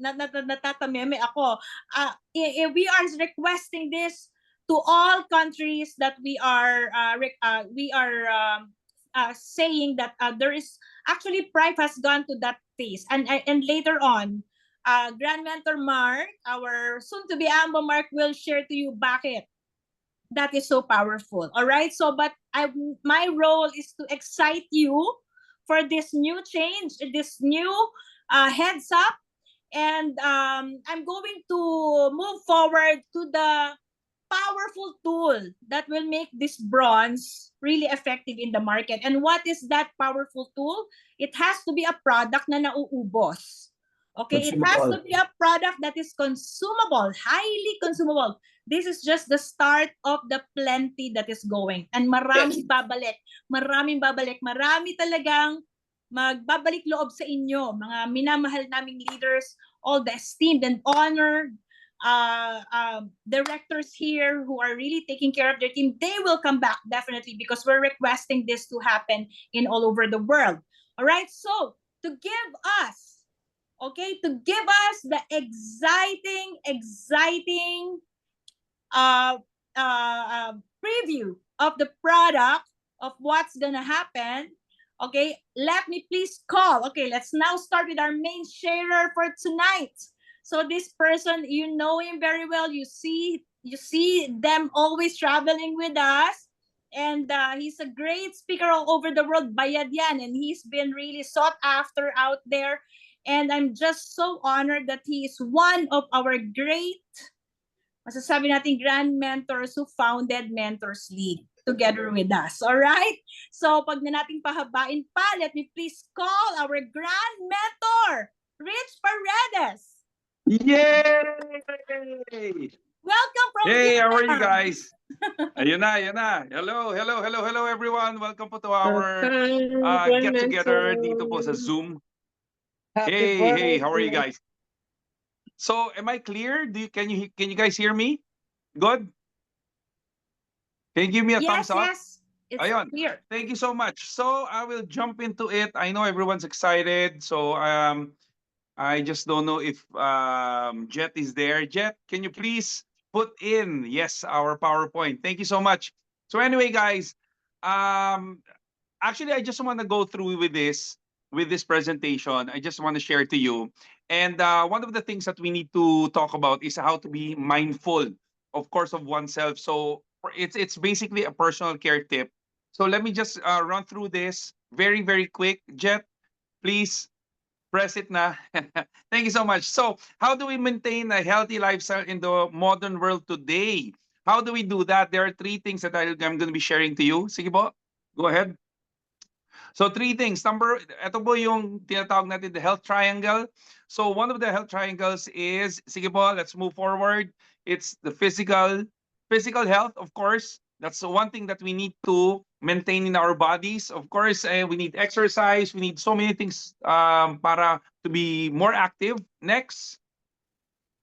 Natatameme ako. We are requesting this to all countries that we are saying that there is actually Pride has gone to that phase, and later on, Grand Mentor Mark, our soon to be Amba Mark, will share to you bakit that is so powerful. All right. So, but my role is to excite you for this new change, this new heads up, and I'm going to move forward to the powerful tool that will make this bronze really effective in the market. And what is that powerful tool? It has to be a product na nauubos. Okay, it has to be a product that is consumable, highly consumable. This is just the start of the plenty that is going. And maraming babalik. Maraming babalik. Marami talagang magbabalik loob sa inyo, mga minamahal naming leaders, all the esteemed and honored directors here who are really taking care of their team. They will come back definitely because we're requesting this to happen in all over the world. All right, so to give us the exciting preview of the product of what's gonna happen. Okay, let me please call. Okay, let's now start with our main sharer for tonight. So this person, you know him very well. You see them always traveling with us. And he's a great speaker all over the world, Bayad yan, and he's been really sought after out there. And I'm just so honored that he is one of our great, masasabi natin, grand mentors who founded Mentors League together with us. All right? So pag na nating pahabain pa, let me please call our grand mentor, Rich Paredes. Yay! Welcome from Hey, how are you Vietnam. guys? Ayun na. Hello everyone. Welcome po to our get together dito po sa Zoom. Hey, how are you guys? So, am I clear? Can you guys hear me? Good? Can you give me a thumbs up? Yes. It's Ayun. clear. Thank you so much. So, I will jump into it. I know everyone's excited. So, I just don't know if Jet is there. Jet, can you please put in, yes, our PowerPoint. Thank you so much. So anyway, guys, actually, I just want to go through with this presentation. I just want to share to you. And one of the things that we need to talk about is how to be mindful, of course, of oneself. So it's basically a personal care tip. So let me just run through this very, very quick. Jet, please press it na. Thank you so much. So how do we maintain a healthy lifestyle in the modern world today? How do we do that? There are three things that I'm going to be sharing to you. Sige po, go ahead. So three things. Ito po yung tinatawag natin the health triangle. So one of the health triangles is, sige po, let's move forward. It's the physical health, of course. That's the one thing that we need to maintain in our bodies. Of course, we need exercise. We need so many things para to be more active. Next.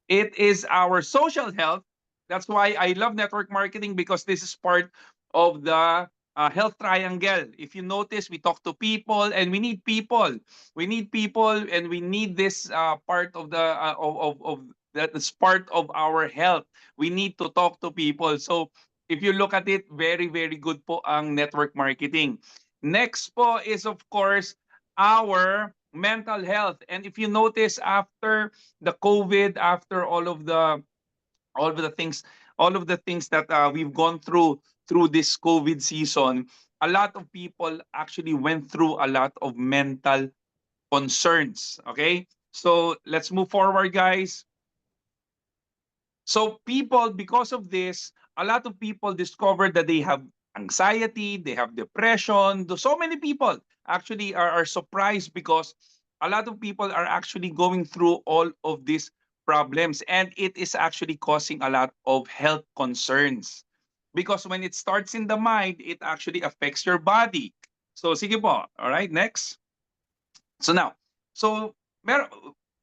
It is our social health. That's why I love network marketing, because this is part of the health triangle. If you notice, we talk to people and we need people. We need people, and we need this part of the of that is part of our health. We need to talk to people. So if you look at it, very, very good po ang network marketing. Next po is, of course, our mental health. And if you notice, after the COVID, after all of the things, all of the things that we've gone through this COVID season, a lot of people actually went through a lot of mental concerns. Okay, so let's move forward, guys. So people, because of this, a lot of people discovered that they have anxiety, they have depression. So many people actually are surprised, because a lot of people are actually going through all of these problems, and it is actually causing a lot of health concerns. Because when it starts in the mind, it actually affects your body. So sige po. All right, next. So now, so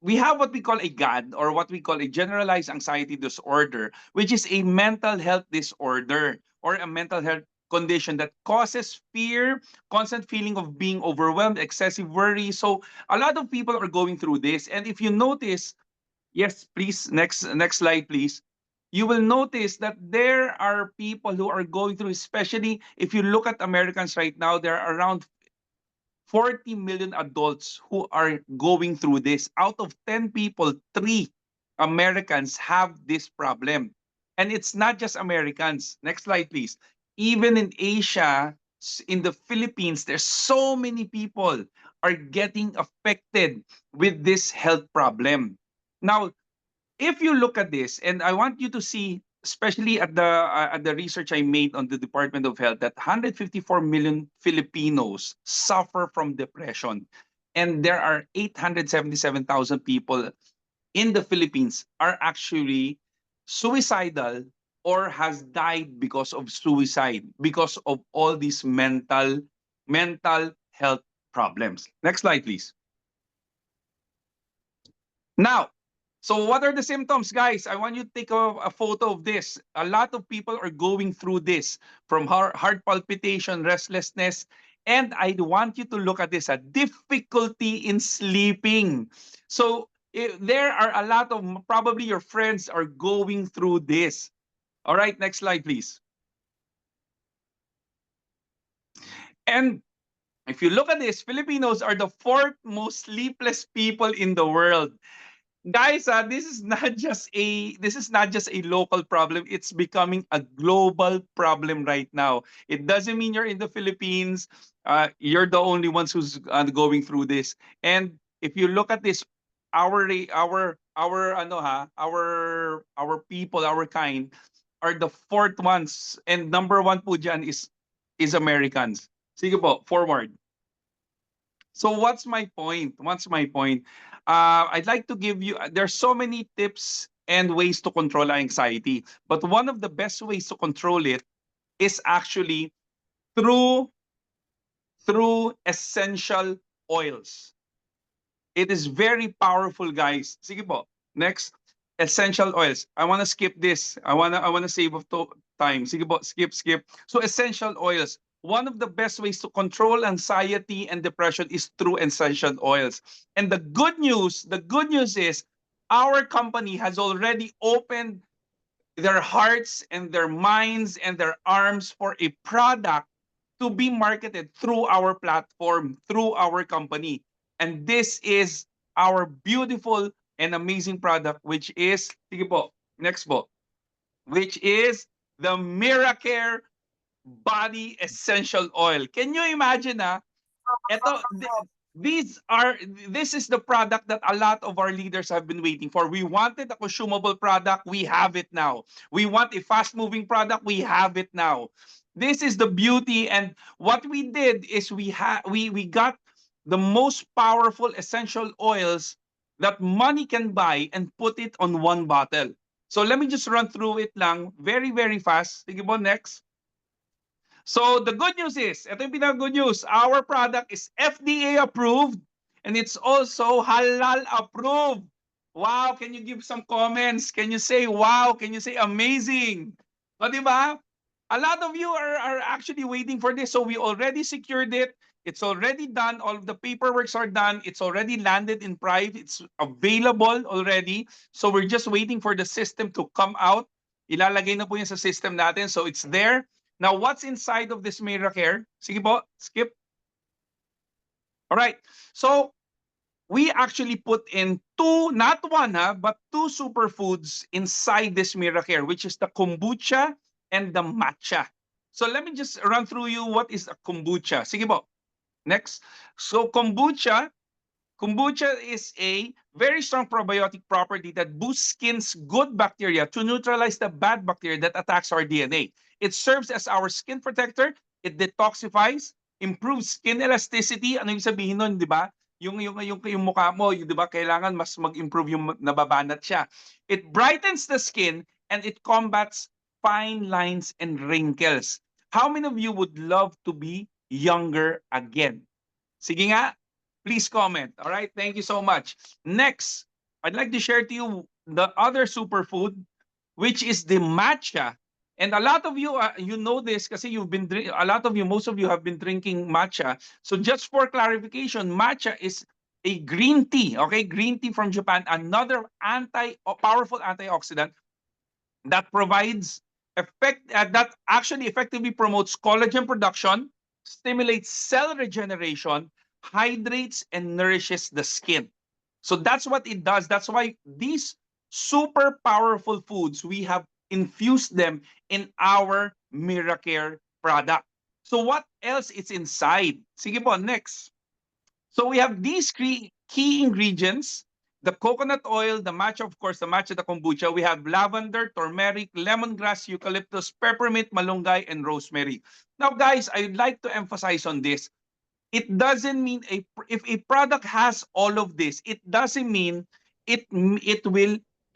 we have what we call a GAD, or what we call a generalized anxiety disorder, which is a mental health disorder or a mental health condition that causes fear, constant feeling of being overwhelmed, excessive worry. So a lot of people are going through this. And if you notice, yes, please, next slide, please. You will notice that there are people who are going through, especially if you look at Americans right now, there are around 40 million adults who are going through this. Out of 10 people, 3 Americans have this problem. And it's not just Americans. Next slide, please. Even in Asia, in the Philippines, there's so many people are getting affected with this health problem. Now, if you look at this, and I want you to see, especially at the research I made on the Department of Health, that 154 million Filipinos suffer from depression, and there are 877,000 people in the Philippines are actually suicidal or has died because of suicide, because of all these mental health problems. Next slide, please. Now, so what are the symptoms, guys? I want you to take a photo of this. A lot of people are going through this, from heart palpitation, restlessness, and I want you to look at this, a difficulty in sleeping. So there are a lot of, probably your friends are going through this. All right, next slide, please. And if you look at this, Filipinos are the 4th most sleepless people in the world. Guys, this is not just a local problem. It's becoming a global problem right now. It doesn't mean you're in the Philippines. You're the only ones who's going through this. And if you look at this, our people, our kind, are the 4th ones, and number 1 po dyan is Americans. Sige po, forward. So what's my point? I'd like to give you, there's so many tips and ways to control anxiety, but one of the best ways to control it is actually through essential oils. It is very powerful, guys. Sige po, next, essential oils. I want to skip this. I want to save of time. Sige po, skip. So essential oils. One of the best ways to control anxiety and depression is through essential oils. And the good news is our company has already opened their hearts and their minds and their arms for a product to be marketed through our platform, through our company. And this is our beautiful and amazing product, which is, sige po, next po, which is the Miracare Body Essential Oil. Can you imagine, this is the product that a lot of our leaders have been waiting for. We wanted a consumable product, we have it now. We want a fast-moving product, we have it now. This is the beauty, and what we did is we got the most powerful essential oils that money can buy and put it on one bottle. So let me just run through it lang very, very fast. Sige po, next. So the good news is, ito yung pinaka-good news, our product is FDA approved and it's also halal approved. Wow, can you give some comments? Can you say wow? Can you say amazing? O, di ba? A lot of you are actually waiting for this. So we already secured it. It's already done. All of the paperworks are done. It's already landed in Prive. It's available already. So we're just waiting for the system to come out. Ilalagay na po yan sa system natin. So it's there. Now, what's inside of this Miracare? Sige po, skip. All right. So we actually put in two, not one, but two superfoods inside this Miracare, which is the kombucha and the matcha. So let me just run through you what is a kombucha. Sige po. Next. So kombucha is a very strong probiotic property that boosts skin's good bacteria to neutralize the bad bacteria that attacks our DNA. It serves as our skin protector. It detoxifies, improves skin elasticity. Ano yung sabihin nun, di ba? Yung mukha mo, di ba, kailangan mas mag-improve yung nababanat siya. It brightens the skin and it combats fine lines and wrinkles. How many of you would love to be younger again? Sige nga, please comment. All right, thank you so much. Next, I'd like to share to you the other superfood, which is the matcha. And a lot of you, you know this kasi most of you have been drinking matcha. So just for clarification, matcha is a green tea, okay? Green tea from Japan, another powerful antioxidant that provides that actually effectively promotes collagen production, stimulates cell regeneration, hydrates and nourishes the skin. So that's what it does. That's why these super powerful foods, we have infused them in our Miracare product. So what else is inside? Sige po, next. So we have these key ingredients: the coconut oil, the matcha, of course, the matcha, the kombucha. We have lavender, turmeric, lemongrass, eucalyptus, peppermint, malunggay, and rosemary. Now, guys, I'd like to emphasize on this. It doesn't mean if a product has all of this, it doesn't mean it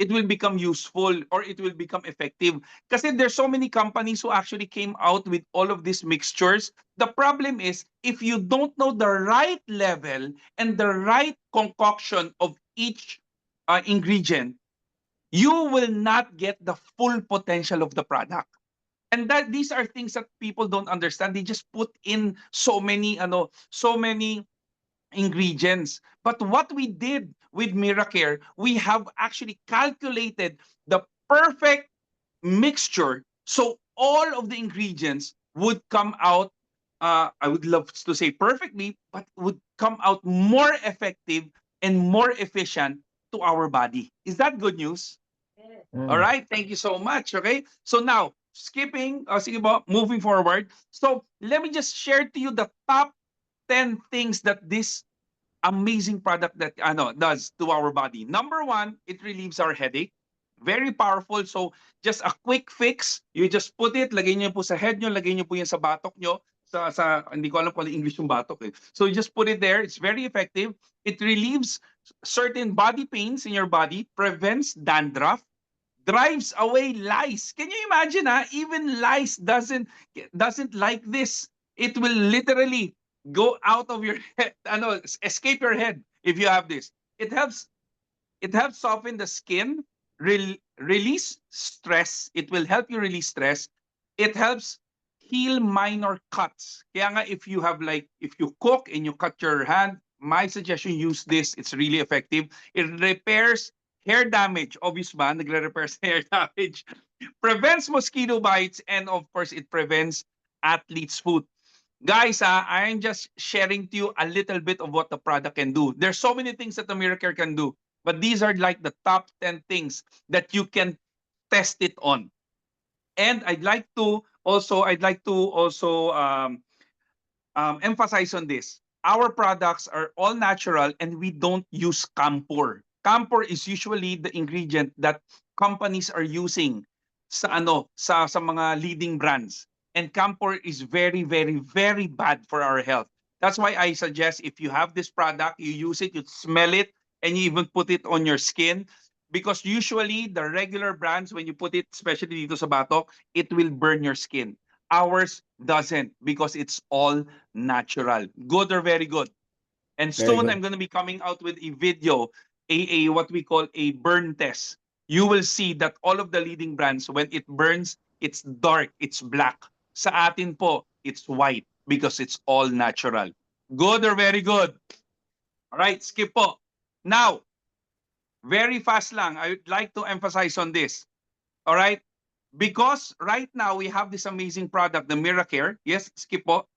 will become useful or it will become effective. Kasi there's so many companies who actually came out with all of these mixtures. The problem is if you don't know the right level and the right concoction of each ingredient, you will not get the full potential of the product. And that these are things that people don't understand. They just put in so many ingredients. But what we did with Miracare, we have actually calculated the perfect mixture. So all of the ingredients would come out, I would love to say perfectly, but would come out more effective and more efficient to our body. Is that good news? All right, thank you so much. Okay, so now skipping, sige po, moving forward. So let me just share to you the top 10 things that this amazing product that does to our body. Number one, it relieves our headache. Very powerful. So just a quick fix. You just put it, lagay niyo po sa head niyo, lagay niyo po yan sa batok niyo. Hindi ko alam kung ano English yung batok eh. So you just put it there. It's very effective. It relieves certain body pains in your body, prevents dandruff, drives away lice. Can you imagine, even lice doesn't like this. It will literally go out of your head, escape your head if you have this. It helps soften the skin, release stress. It will help you release stress. It helps heal minor cuts. Kaya nga if you cook and you cut your hand, my suggestion, use this. It's really effective. It repairs hair damage. Obvious ba? Nagre-repair sa hair damage. Prevents mosquito bites, and of course, it prevents athlete's foot. Guys, I am just sharing to you a little bit of what the product can do. There's so many things that the Miracare can do, but these are like the top 10 things that you can test it on. And I'd like to also emphasize on this. Our products are all natural and we don't use camphor. Camphor is usually the ingredient that companies are using sa mga leading brands. And camphor is very, very, very bad for our health. That's why I suggest if you have this product, you use it, you smell it, and you even put it on your skin. Because usually the regular brands, when you put it, especially dito sa batok, it will burn your skin. Ours doesn't because it's all natural. Good or very good. And Very soon good. I'm going to be coming out with a video what we call a burn test, you will see that all of the leading brands, when it burns, it's dark, it's black. Sa atin po, it's white because it's all natural. Good or very good? All right, skip po. Now, very fast lang, I would like to emphasize on this. All right? Because right now we have this amazing product, the Miracare. Yes, skip po.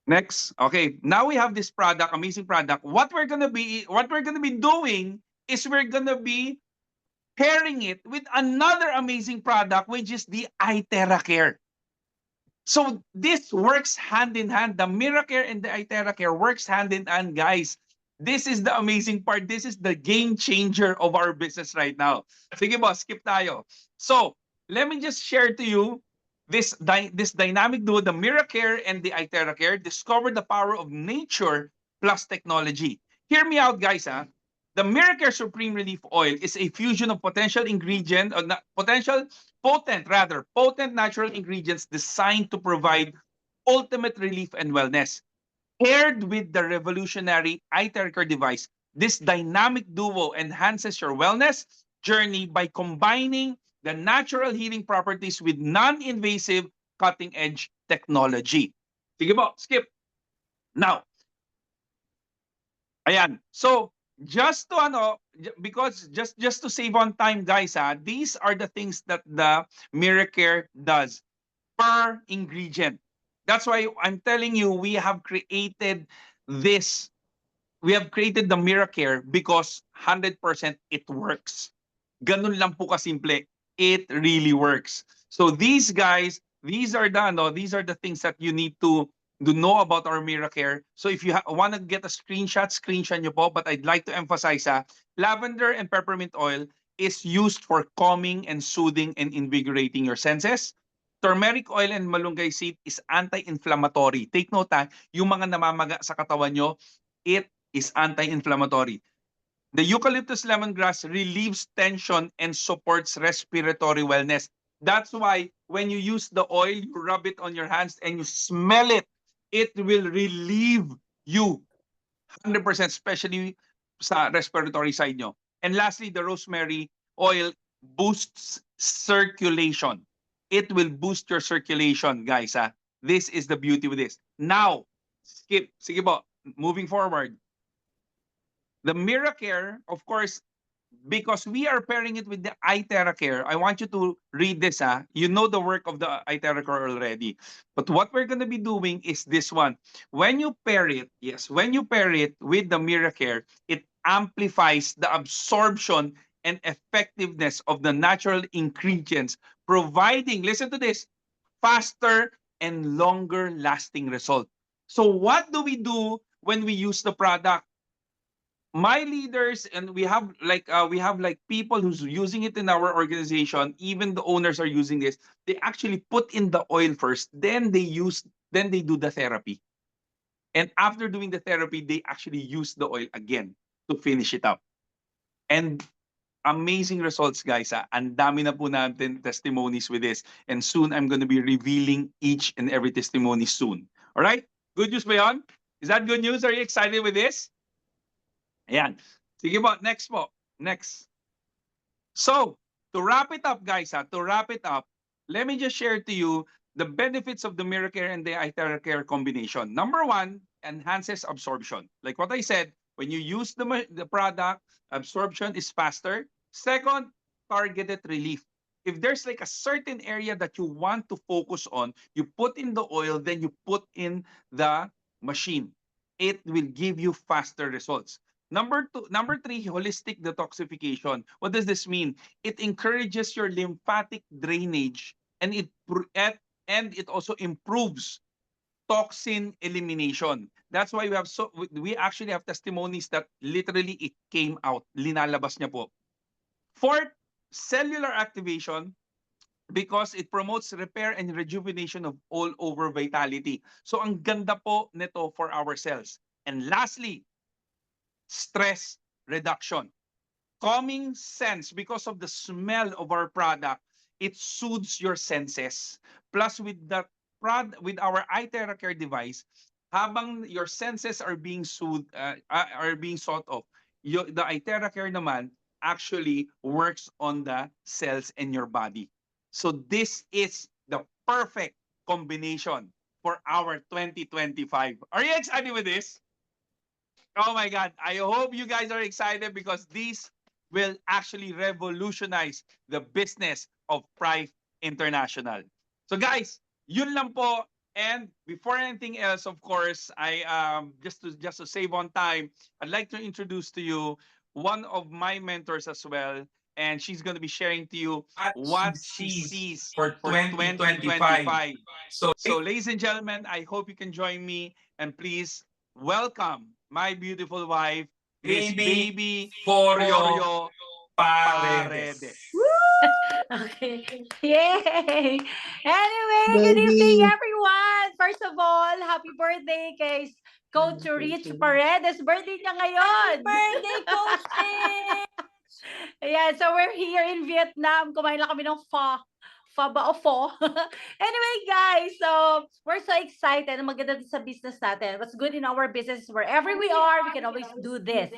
Next. Okay. Now we have this product, amazing product. What we're gonna be doing is we're gonna be pairing it with another amazing product, which is the iTerracare. So this works hand in hand. The Miracare and the iTerracare works hand in hand, guys. This is the amazing part. This is the game changer of our business right now. Sige boss, skip tayo. So, let me just share to you this dynamic duo, the Miracare and the iTerracare. Discover the power of nature plus technology. Hear me out, guys. The Miracare Supreme Relief Oil is a fusion of potent natural ingredients designed to provide ultimate relief and wellness. Paired with the revolutionary iTerracare device, this dynamic duo enhances your wellness journey by combining the natural healing properties with non-invasive cutting-edge technology. Sige po, skip. Now, ayan. So, just to because just to save on time, guys, these are the things that the Miracare does per ingredient. That's why I'm telling you, we have created this. We have created the Miracare because 100% it works. Ganun lang po kasimple. It really works. So these guys, these are the things that you need to know about our Miracare. So if you want to get a screenshot nyo po. But I'd like to emphasize, lavender and peppermint oil is used for calming and soothing and invigorating your senses. Turmeric oil and malunggay seed is anti-inflammatory. Take note, yung mga namamaga sa katawan nyo, it is anti-inflammatory. The eucalyptus lemongrass relieves tension and supports respiratory wellness. That's why when you use the oil, you rub it on your hands and you smell it, it will relieve you 100%, especially sa respiratory side nyo. And lastly, the rosemary oil boosts circulation. It will boost your circulation, guys. This is the beauty with this. Now, skip. Sige po, moving forward. The Miracare, of course, because we are pairing it with the iTerracare, I want you to read this. You know the work of the iTerracare already. But what we're going to be doing is this one. When you pair it, when you pair it with the Miracare, it amplifies the absorption and effectiveness of the natural ingredients, providing, listen to this, faster and longer lasting result. So what do we do when we use the product? My leaders, and we have like people who's using it in our organization, even the owners are using this. They actually put in the oil first, then they do the therapy. And after doing the therapy, they actually use the oil again to finish it up. And amazing results, guys. Ang dami na po natin testimonies with this. And soon, I'm going to be revealing each and every testimony soon. All right? Good news ba yun? Is that good news? Are you excited with this? Ayan. Sige po, next po. Next. So, to wrap it up, guys, let me just share to you the benefits of the Miracare and the iTerracare combination. Number one, enhances absorption. Like what I said, when you use the product, absorption is faster. Second, targeted relief. If there's like a certain area that you want to focus on, you put in the oil, then you put in the machine. It will give you faster results. Number three, holistic detoxification. What does this mean? It encourages your lymphatic drainage, and it also improves toxin elimination. That's why we actually have testimonies that literally it came out. Linalabas niya po. Fourth, cellular activation, because it promotes repair and rejuvenation of all over vitality. So ang ganda po nito for our cells. And lastly, stress reduction. Calming sense, because of the smell of our product, it soothes your senses. Plus with our iTerracare device, habang your senses are being soothed, are being sort of, the Itera Care naman actually works on the cells in your body. So this is the perfect combination for our 2025. Are you excited with this? Oh my God. I hope you guys are excited because this will actually revolutionize the business of Prive International. So guys, yun lang po. And before anything else, of course, I just to save on time, I'd like to introduce to you one of my mentors as well. And she's going to be sharing to you what she sees for for 2025. 2025. So ladies and gentlemen, I hope you can join me and please welcome my beautiful wife, Miss Baby Forio Paredes. Paredes. Okay. Yay! Anyway, good evening, everyone. First of all, happy birthday kay Coach Rich Paredes. Birthday niya ngayon. Birthday, Coach Rich! Ayan, so we're here in Vietnam. Kumain lang kami ng pho ba o pho? Anyway, guys, so we're so excited na maganda din sa business natin. What's good in our business, wherever we are, we can always do this.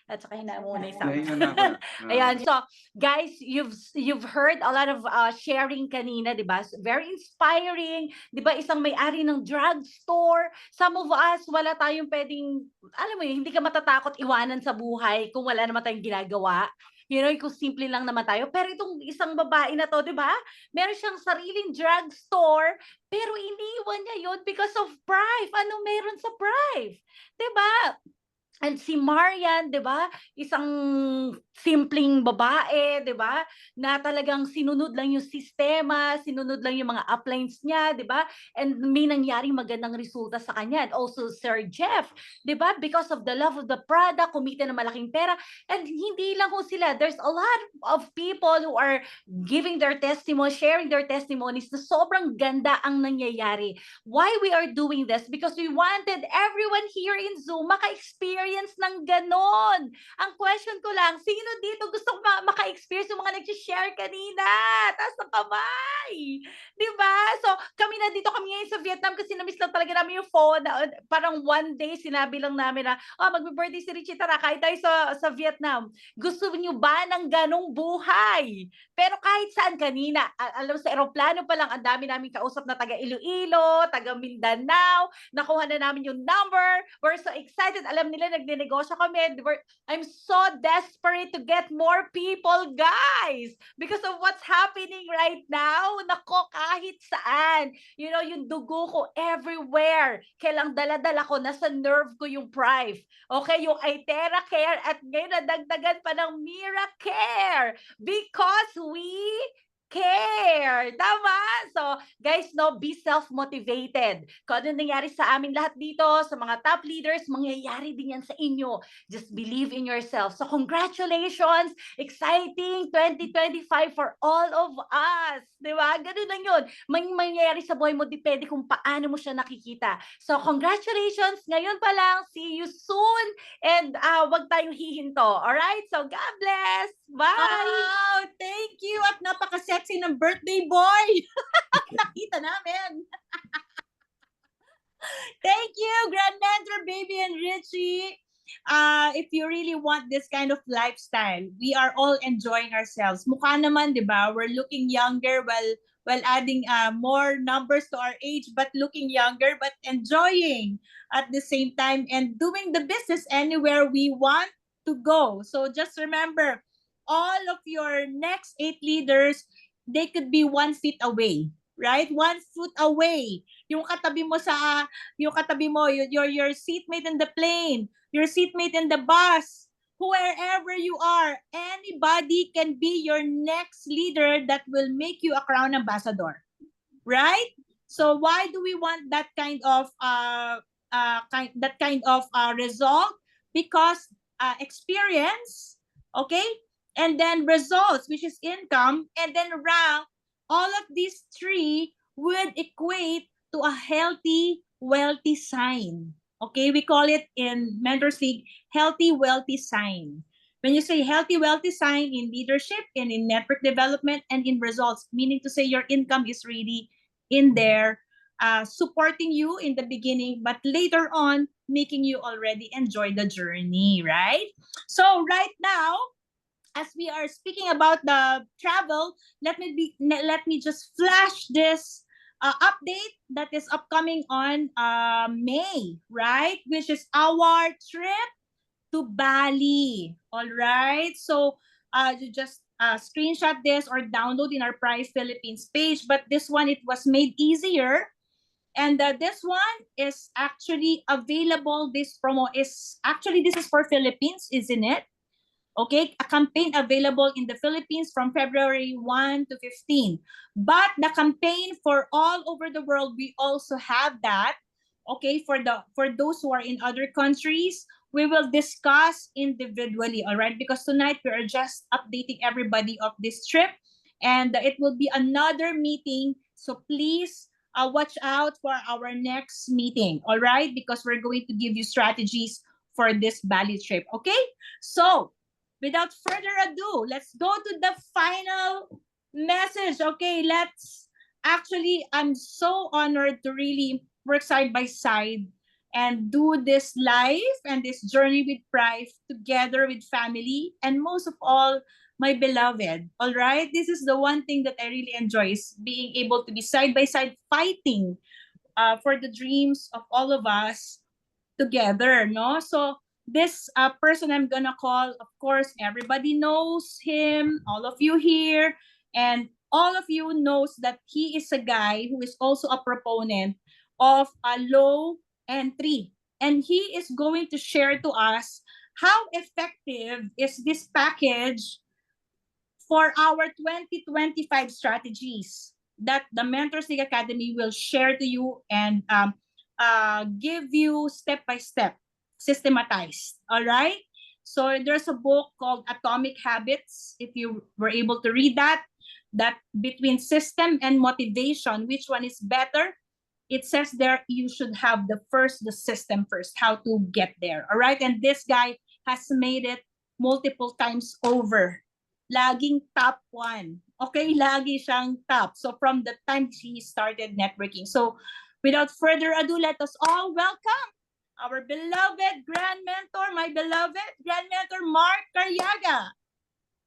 At saka hinaan mo muna yung sound. Nahinan ako. Ayan, so guys, you've heard a lot of sharing kanina, 'di ba? Very inspiring, 'di ba? Isang may-ari ng drugstore. Some of us wala tayong pwedeng, alam mo yun, hindi ka matatakot iwanan sa buhay kung wala naman tayong ginagawa. You know, kung simple lang naman tayo. Pero itong isang babae na to, 'di ba? Meron siyang sariling drugstore, pero iniwan niya yun because of Prive. Ano meron sa Prive? 'Di ba? And si Marian, 'di ba? Isang simpleng babae, 'di ba? Na talagang sinunod lang yung sistema, sinunod lang yung mga uplines niya, 'di ba? And may nangyaring magandang resulta sa kanya. And also Sir Jeff, 'di ba? Because of the love of the product, kumita ng malaking pera. And hindi lang ho sila. There's a lot of people who are giving their testimony, sharing their testimonies na sobrang ganda ang nangyayari. Why we are doing this? Because we wanted everyone here in Zoom maka-experience ng ganon. Ang question ko lang, sino dito gusto maka-experience yung mga nag-share kanina? Taas ng kamay. Diba? So, kami na dito, kami ngayon sa Vietnam kasi na-miss lang talaga namin yung phone. Parang one day, sinabi lang namin na, magbe-birthday si Richie, tara, kahit tayo sa Vietnam. Gusto niyo ba ng ganong buhay? Pero kahit saan kanina, alam sa eroplano pa lang, ang dami namin kausap na taga Iloilo, taga Mindanao, nakuha na namin yung number. We're so excited. Alam nila, nagnenegosyo kami. I'm so desperate to get more people, guys, because of what's happening right now. Nako, kahit saan. You know, yung dugo ko everywhere. Kailang dala-dala ko, nasa nerve ko yung Prive. Okay, yung Itera Care at ngayon nadagdagan pa ng Mira Care because we care. Tama? So, guys, no, be self-motivated. Kung ano nangyari sa amin lahat dito, sa mga top leaders, mangyayari din yan sa inyo. Just believe in yourself. So, congratulations! Exciting 2025 for all of us. Diba? Ganun lang yun. May mangyayari sa buhay mo, depende kung paano mo siya nakikita. So, congratulations! Ngayon pa lang, see you soon! And wag tayong hihinto. Alright? So, God bless! Bye! Wow! Thank you! At napaka-sexy ng birthday boy! Nakita namin! Thank you, Grand Mentor, Baby, and Richie! If you really want this kind of lifestyle, we are all enjoying ourselves. Mukha naman, di ba? We're looking younger while adding more numbers to our age, but looking younger, but enjoying at the same time and doing the business anywhere we want to go. So just remember, all of your next 8 leaders, they could be 1 feet away, right? 1 foot away. Yung katabi mo your seatmate in the plane, your seatmate in the bus, wherever you are, anybody can be your next leader that will make you a crown ambassador, right? So why do we want that kind of result? Because experience, okay, and then results, which is income, and then rank, all of these 3 would equate to a healthy, wealthy sign. Okay, we call it in Mentors League, healthy, wealthy sign. When you say healthy, wealthy sign in leadership and in network development and in results, meaning to say your income is really in there, supporting you in the beginning, but later on, making you already enjoy the journey, right? So right now, as we are speaking about the travel, let me just flash this update that is upcoming on May, right? Which is our trip to Bali. All right. So you just screenshot this or download in our Pride Philippines page. But this one, it was made easier. And this one is actually available. This promo is actually, this is for Philippines, isn't it? Okay, a campaign available in the Philippines from February 1 to 15. But the campaign for all over the world, we also have that. Okay, for those who are in other countries, we will discuss individually, all right? Because tonight we are just updating everybody of this trip, and it will be another meeting. So please watch out for our next meeting, all right? Because we're going to give you strategies for this Bali trip, okay? So without further ado, let's go to the final message. Okay, I'm so honored to really work side by side and do this life and this journey with Pride together with family and most of all, my beloved. All right, this is the one thing that I really enjoy is being able to be side by side fighting for the dreams of all of us together, no? So this person I'm gonna call, of course, everybody knows him, all of you here, and all of you knows that he is a guy who is also a proponent of a low entry. And he is going to share to us how effective is this package for our 2025 strategies that the Mentors League Academy will share to you and give you step by step, systematized. All right. So there's a book called Atomic Habits. If you were able to read that between system and motivation, which one is better? It says there you should have the system first, how to get there. All right. And this guy has made it multiple times over. Laging top 1. Okay, lagi siyang top. So from the time he started networking. So without further ado, let us all welcome our beloved Grand Mentor, my beloved Grand Mentor, Mark Carriaga.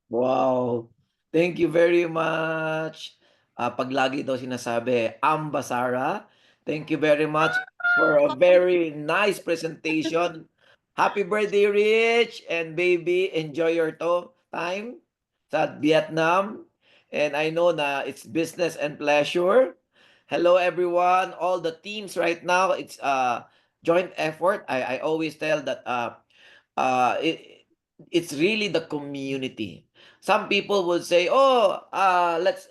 Wow. Thank you very much. Pag lagi daw sinasabi, Ambasara, thank you very much for a very nice presentation. Happy birthday, Rich and baby. Enjoy your time sa Vietnam. And I know na it's business and pleasure. Hello, everyone. All the teams right now, it's a joint effort. I always tell that it's really the community. Some people would say, "Oh, let's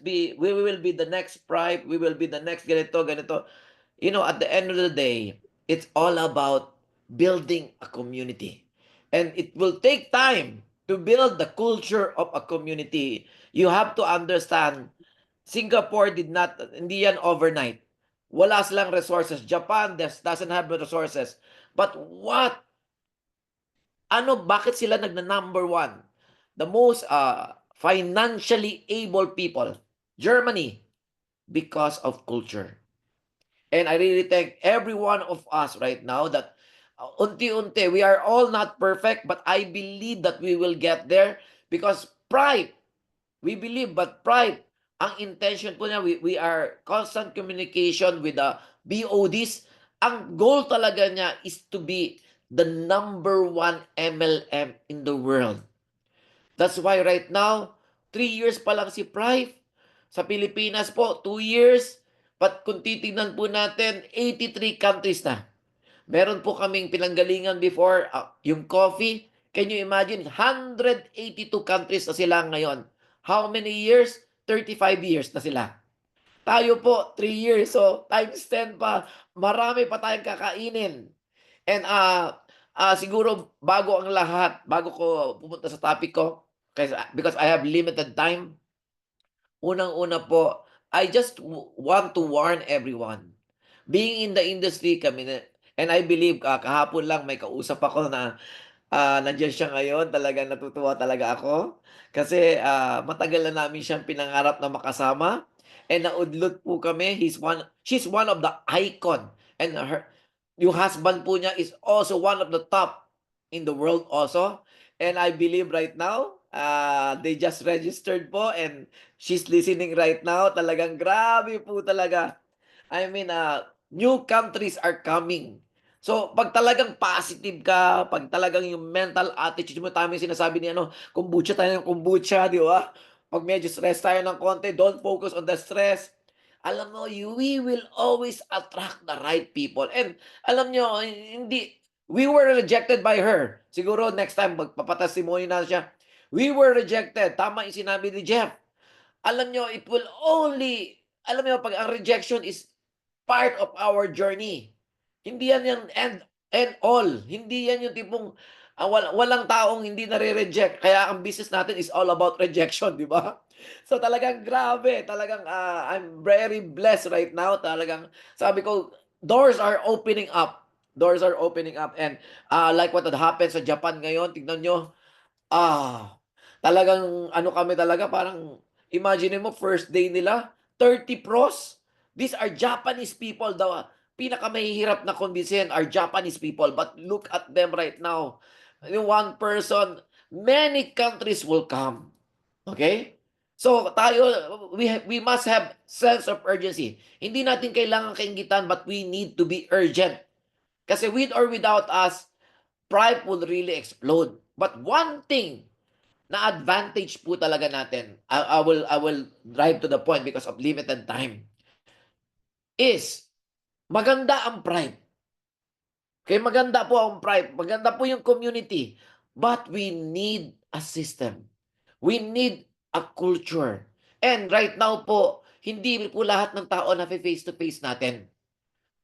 be. We will be the next Pride. We will be the next ganito, ganito." You know, at the end of the day, it's all about building a community, and it will take time to build the culture of a community. You have to understand, Singapore did not. Hindi yan overnight. Wala silang resources. Japan doesn't have the resources. But bakit sila number one? The most financially able people, Germany, because of culture. And I really thank every one of us right now that unti-unti, we are all not perfect, but I believe that we will get there because Pride, we believe, but Pride, ang intention po niya, we are constant communication with the BODs. Ang goal talaga niya is to be the number 1 MLM in the world. That's why right now, 3 years pa lang si Pride. Sa Pilipinas po, 2 years. But kung titignan po natin, 83 countries na. Meron po kaming pinanggalingan before, yung coffee. Can you imagine? 182 countries na sila ngayon. How many years? 35 years na sila. Tayo po, 3 years. So, times 10 pa. Marami pa tayong kakainin. And siguro bago ang lahat, bago ko pumunta sa topic ko, because I have limited time, unang-una po, I just want to warn everyone. Being in the industry kami, and I believe kahapon lang may kausap ako na nandiyan siya ngayon, talagang natutuwa talaga ako. Kasi matagal na namin siyang pinangarap na makasama. And naudlot po kami. She's one of the icon. And yung husband po niya is also one of the top in the world also. And I believe right now, they just registered po and she's listening right now. Talagang grabe po talaga. I mean, new countries are coming. So, pag talagang positive ka, pag talagang yung mental attitude mo, tama yung sinasabi ni kombucha tayo ng kombucha, di ba? Pag medyo stress tayo ng konti, don't focus on the stress. Alam mo, we will always attract the right people. And alam nyo, hindi, we were rejected by her. Siguro next time, magpapatestimony na siya. We were rejected. Tama yung sinabi ni Jeff. Alam nyo, it will only, alam nyo, pag ang rejection is part of our journey. Hindi yan yung and all. Hindi yan yung tipong walang taong hindi nare-reject. Kaya ang business natin is all about rejection, di ba? So talagang grabe. Talagang I'm very blessed right now. Talagang sabi ko, doors are opening up. Doors are opening up. And like what had happened sa Japan ngayon, tignan nyo, talagang ano kami talaga, parang imagine mo first day nila, 30 pros. These are Japanese people. The pinakamahihirap na kumbinsihin are Japanese people. But look at them right now. Yung one person, many countries will come. Okay? So tayo, we must have sense of urgency. Hindi natin kailangan kaingitan, but we need to be urgent. Kasi with or without us, pride will really explode. But one thing na advantage po talaga natin, I will drive to the point because of limited time, is maganda ang pride. Okay, maganda po ang pride. Maganda po yung community. But we need a system. We need a culture. And right now po, hindi po lahat ng tao na face-to-face natin.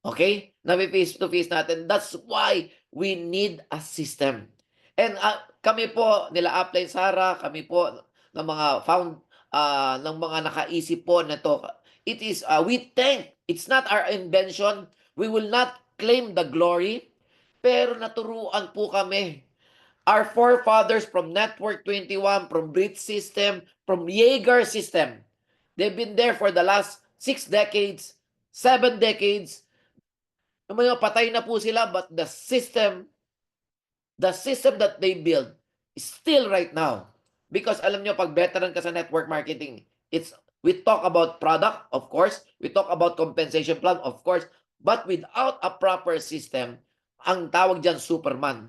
Okay? Na face-to-face natin. That's why we need a system. And kami po, nila Upline Sara, kami po ng mga ng mga nakaisip po na to. It is, we think, it's not our invention. We will not claim the glory. Pero naturuan po kami. Our forefathers from Network 21, from Bridge System, from Jaeger System, they've been there for the last 6 decades, 7 decades. Mga patay na po sila, but the system that they build is still right now. Because alam nyo, pag veteran ka sa network marketing, we talk about product, of course. We talk about compensation plan, of course. But without a proper system, ang tawag dyan, Superman.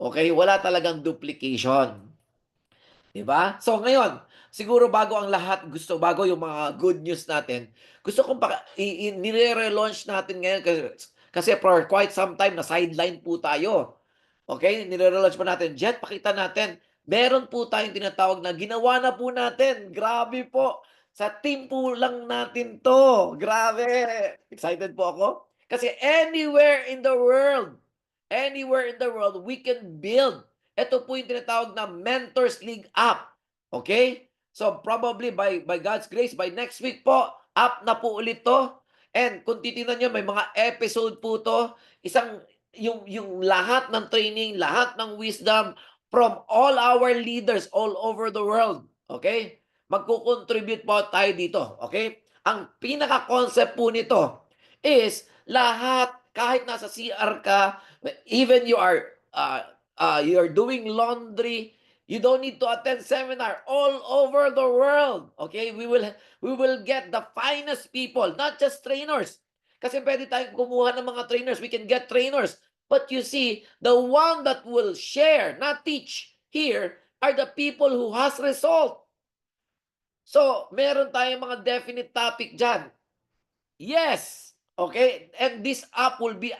Okay? Wala talagang duplication. Diba? So ngayon, siguro bago ang lahat, bago yung mga good news natin, gusto kong nire-relaunch natin ngayon kasi for quite some time na sideline po tayo. Okay? Nire-relaunch po natin. Jet, pakita natin. Meron po tayong tinatawag na ginawa na po natin. Grabe po. Sa team po lang natin to. Grabe. Excited po ako. Kasi anywhere in the world, we can build. Ito po yung tinatawag na Mentors League app. Okay? So probably by God's grace, by next week po, app na po ulit to. And kung titingnan nyo, may mga episode po to. Yung lahat ng training, lahat ng wisdom from all our leaders all over the world. Okay? Magkukontribute po tayo dito. Okay? Ang pinaka-concept po nito is lahat, kahit nasa CR ka, even you're doing laundry, you don't need to attend seminar all over the world. Okay? We will get the finest people, not just trainers. Kasi pwede tayong kumuha ng mga trainers. We can get trainers. But you see, the one that will share, not teach here, are the people who has result. So, meron tayong mga definite topic dyan. Yes. Okay? And this app will be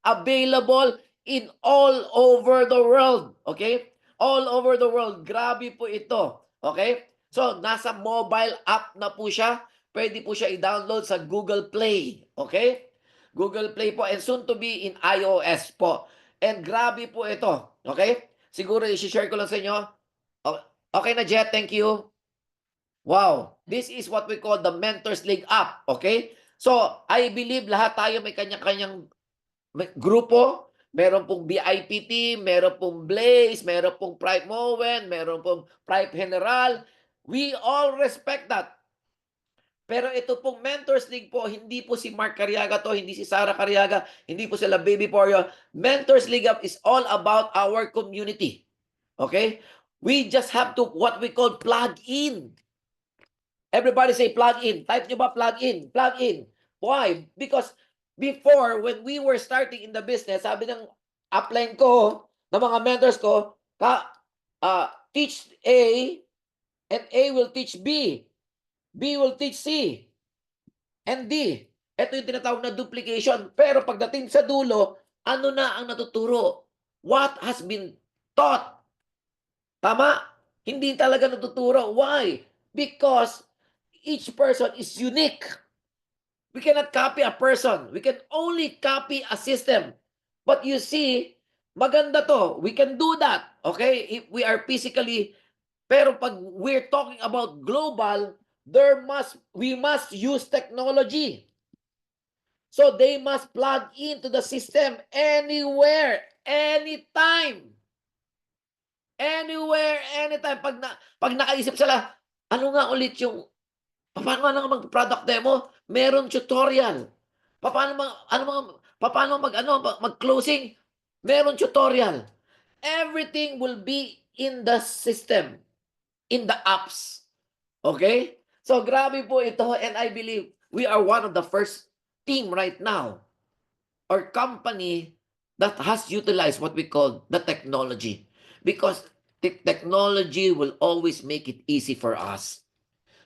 available in all over the world. Okay? All over the world. Grabe po ito. Okay? So, nasa mobile app na po siya. Pwede po siya i-download sa Google Play. Okay? Google Play po. And soon to be in iOS po. And grabe po ito. Okay? Siguro i-share ko lang sa inyo. Okay na, Jet. Thank you. Wow. This is what we call the Mentors League app. Okay? So, I believe lahat tayo may kanya-kanyang grupo. Meron pong VIP team, meron pong Blaze, meron pong Pride Mowen, meron pong Pride General. We all respect that. Pero ito pong Mentors League po, hindi po si Mark Cariaga to, hindi si Sarah Cariaga, hindi po sila Baby Porio. Mentors League Up is all about our community. Okay? We just have to, what we call, plug in. Everybody say plug in. Type nyo ba plug in? Plug in. Why? Because before, when we were starting in the business, sabi ng upline ko, ng mga mentors ko, teach A, and A will teach B. B will teach C. And D. Ito yung tinatawag na duplication. Pero pagdating sa dulo, ano na ang natuturo? What has been taught? Tama? Hindi talaga natuturo. Why? Because each person is unique. We cannot copy a person. We can only copy a system. But you see, maganda to. We can do that. Okay? If we are physically, pero pag we're talking about global, we must use technology. So they must plug into the system anywhere, anytime. Anywhere, anytime. Pag nakaisip sila, ano nga ulit yung, paano nga mag-product demo? Meron tutorial. Paano mag-closing? Meron tutorial. Everything will be in the system, in the apps. Okay? So grabe po ito, and I believe we are one of the first team right now or company that has utilized what we call the technology, because technology will always make it easy for us.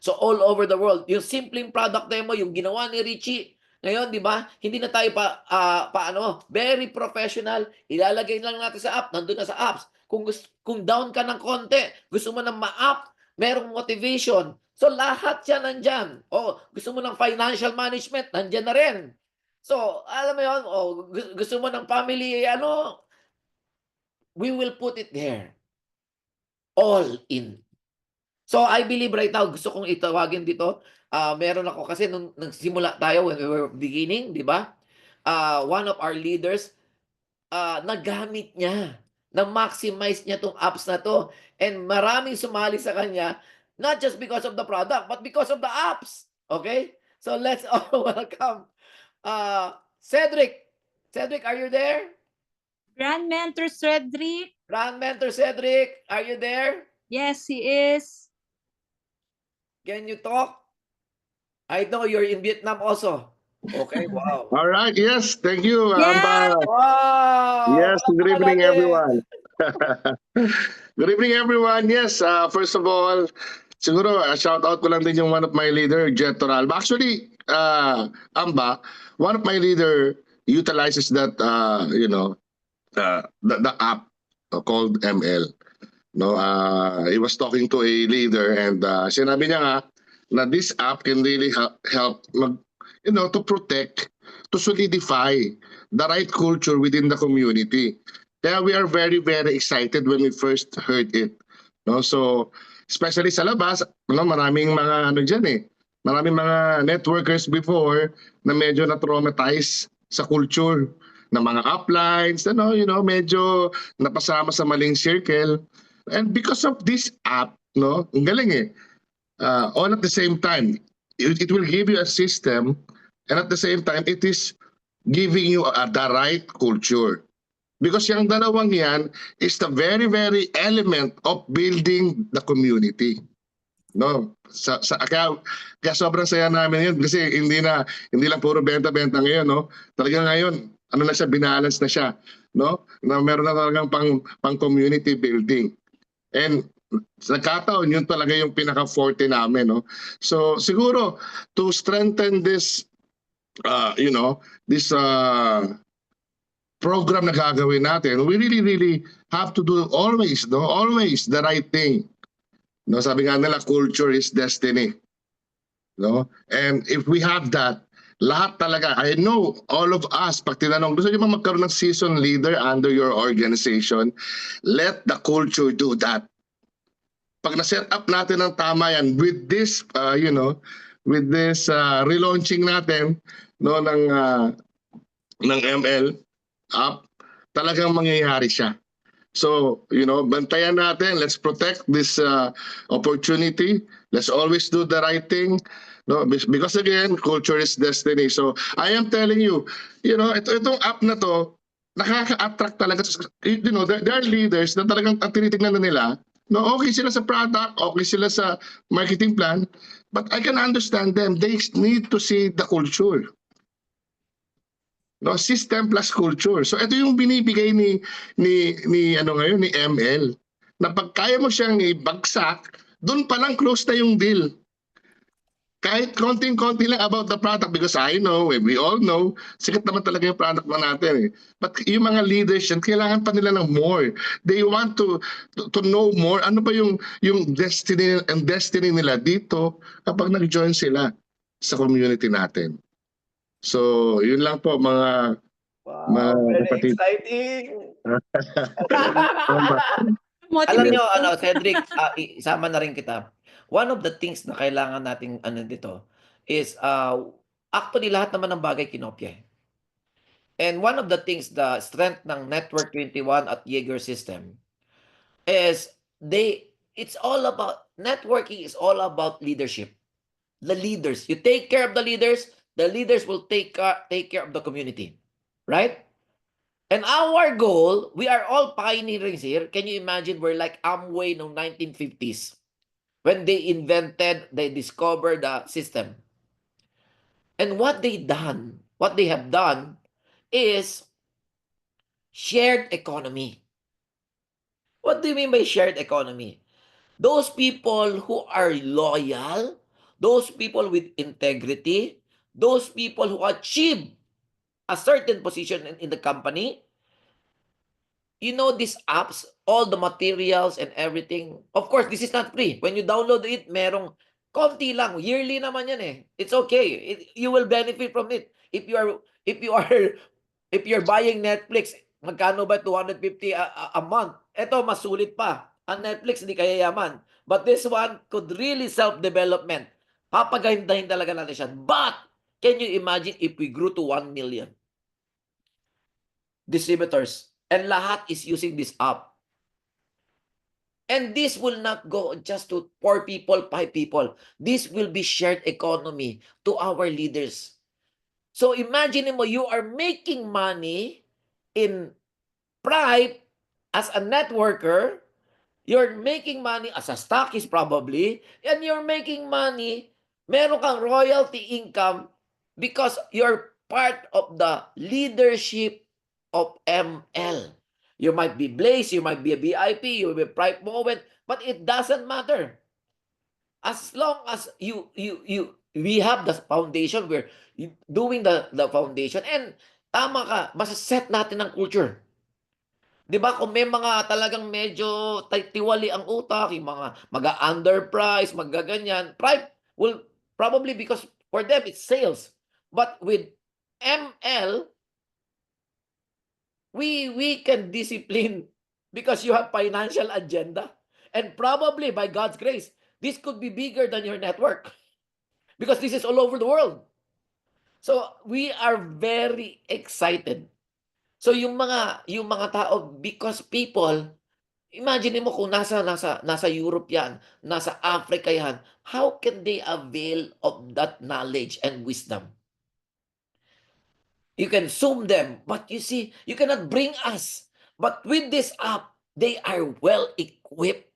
So all over the world, yung simpleng product demo, yung ginawa ni Richie, ngayon, di ba, hindi na tayo very professional, ilalagay lang natin sa app, nandun na sa apps. Kung down ka ng konti, gusto mo ng ma-app, merong motivation. So lahat yan nandyan. Gusto mo ng financial management, nandyan na rin. So, alam mo yun, gusto mo ng family, we will put it there. All in. So, I believe right now, gusto kong itawagin dito, meron ako, kasi nung nagsimula tayo when we were beginning, di ba? One of our leaders, nagamit niya, na-maximize niya tong apps na to, and maraming sumali sa kanya, not just because of the product, but because of the apps. Okay? So, let's all welcome Cedric. Cedric, are you there? Grand Mentor Cedric. Grand Mentor Cedric, are you there? Yes, he is. Can you talk? I know you're in Vietnam also. Okay, wow. All right. Yes. Thank you. Yeah. Wow! Yes. Good evening, Palagi. everyone. Good evening, everyone. Yes. First of all, siguro shout out ko lang din yung one of my leader, Jet Toralba. Actually, Amba, one of my leader utilizes that the app called ML. No, he was talking to a leader, and sinabi niya nga na this app can really help to protect, to solidify the right culture within the community. Kaya we are very, very excited when we first heard it. No, so especially sa labas, maraming mga maraming mga networkers before na medyo na-traumatize sa culture ng mga uplines, medyo napasama sa maling circle. And because of this app, ang galing all at the same time, it will give you a system, and at the same time, it is giving you the right culture. Because yung dalawang yan is the very, very element of building the community. No, kaya sobrang saya namin yun, kasi hindi lang puro benta-benta ngayon, no. Talagang ngayon, binabalance na siya, no? Na meron na talagang pang community building. And nagkataon, yun talaga yung pinaka-forte namin, no. So siguro to strengthen this this program na gagawin natin, we really have to do always the right thing. No, sabi nga nila, culture is destiny. No? And if we have that, lahat talaga, I know all of us, pag tinanong, gusto niyo ba magkaroon ng season leader under your organization? Let the culture do that. Pag na-set up natin ng tama yan, with this, with this relaunching natin, no, ng ML app, talagang mangyayari siya. So, bantayan natin. Let's protect this opportunity. Let's always do the right thing. No, because again, culture is destiny. So I am telling you, itong app na to, nakaka-attract talaga. There are leaders na talagang ang tinitingnan na nila, no, okay sila sa product, okay sila sa marketing plan, but I can understand them. They need to see the culture. No, system plus culture. So ito yung binibigay ni ML. Na pag kaya mo siyang ibagsak, doon pa lang close na yung deal. Kahit konting-konti lang about the product, because I know, we all know, sikat naman talaga yung product na natin. But yung mga leaders yan, kailangan pa nila ng more. They want to know more. Ano ba yung destiny nila dito kapag nag-join sila sa community natin. So, yun lang po mga Very kapatid. exciting. Motivate. Alam nyo, Cedric, isama na rin kita. One of the things na kailangan nating dito is actually lahat naman ng bagay kinopya. And one of the things, the strength ng Network 21 at Jaeger system is networking is all about leadership. The leaders, you take care of the leaders will take care of the community. Right? And our goal, we are all pioneers here. Can you imagine we're like Amway no 1950s when they discovered the system. And what they have done is shared economy. What do you mean by shared economy? Those people who are loyal, those people with integrity, those people who achieve a certain position in the company, these apps, all the materials and everything. Of course, this is not free. When you download it, merong konti lang. Yearly naman yan eh. It's okay. You will benefit from it. If you're buying Netflix, magkano ba 250 a month? Ito, mas sulit pa. Ang Netflix, hindi kaya yaman. But this one could really self-development. Papagandahin talaga natin siya. But, can you imagine if we grew to 1 million distributors and lahat is using this app? And this will not go just to 4 people, 5 people. This will be shared economy to our leaders. So imagine mo, you are making money in Pride as a networker, you're making money as a stockist probably, and you're making money, meron kang royalty income because you're part of the leadership of ML. You might be Blaze, you might be a VIP, you will be Pride Moment, but it doesn't matter. As long as we have the foundation, we're doing the foundation, and tama ka, masaset natin ang culture. Di ba kung may mga talagang medyo tiwali ang utak, yung mga mag-underprice, magaganyan, Pride will probably, because for them it's sales. But with ML, we can discipline because you have financial agenda. And probably by God's grace, this could be bigger than your network because this is all over the world. So we are very excited. So yung mga tao, because people, imagine mo kung nasa Europe yan, nasa Africa yan, how can they avail of that knowledge and wisdom? You can Zoom them, but you see, you cannot bring us. But with this app, they are well equipped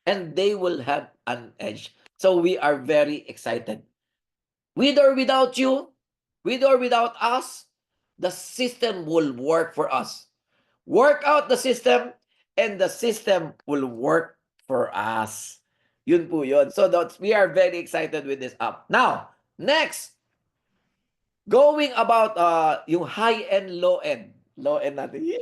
and they will have an edge. So we are very excited. With or without you, with or without us, the system will work for us. Work out the system and the system will work for us. Yun po yun. So we are very excited with this app. Now, next, going about yung high-end, low-end. Low-end natin.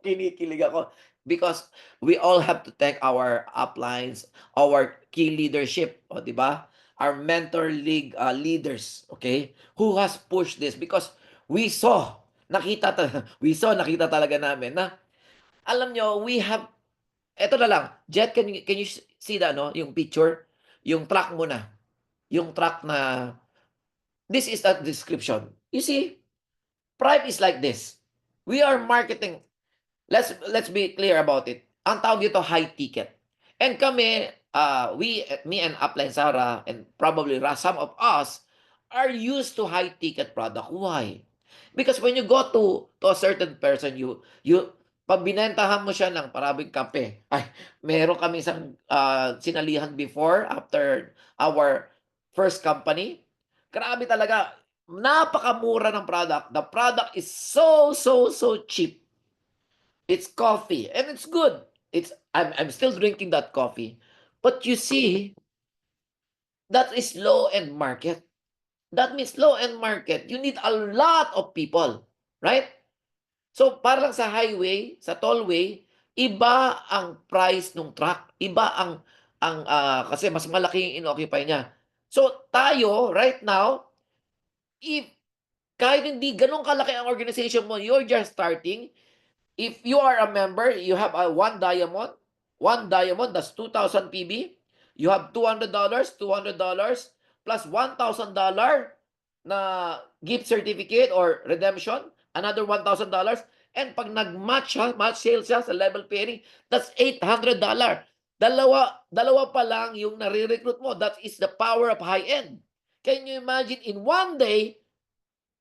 Kinikilig ako. Because we all have to thank our uplines, our key leadership, o di ba? Our mentor league leaders, okay? Who has pushed this? Because we saw, nakita talaga namin na, alam nyo, we have, eto na lang, Jet, can you see that, no? Yung picture? Yung truck muna. Yung truck na, this is the description. You see, Pride is like this. We are marketing. Let's be clear about it. Ang tawag dito, high ticket. And kami, me and Upline Sarah, and probably some of us are used to high ticket product. Why? Because when you go to a certain person, pag binentahan mo siya ng parabing kape, ay, meron kami isang sinalihan before, after our first company. Grabe talaga. Napakamura ng product. The product is so cheap. It's coffee, and it's good. I'm still drinking that coffee. But you see, that is low-end market. That means low-end market, you need a lot of people, right? So, parang sa highway, sa tollway, iba ang price ng truck. Iba kasi mas malaki yung inoccupy niya. So, tayo, right now, if kahit hindi ganun kalaki ang organization mo, you're just starting, if you are a member, you have a one diamond, that's 2,000 PB. You have $200 plus $1,000 na gift certificate or redemption, another $1,000. And pag nag-match match sales siya sa level pairing, that's $800. Dalawa pa lang yung nare-recruit mo. That is the power of high-end. Can you imagine in one day,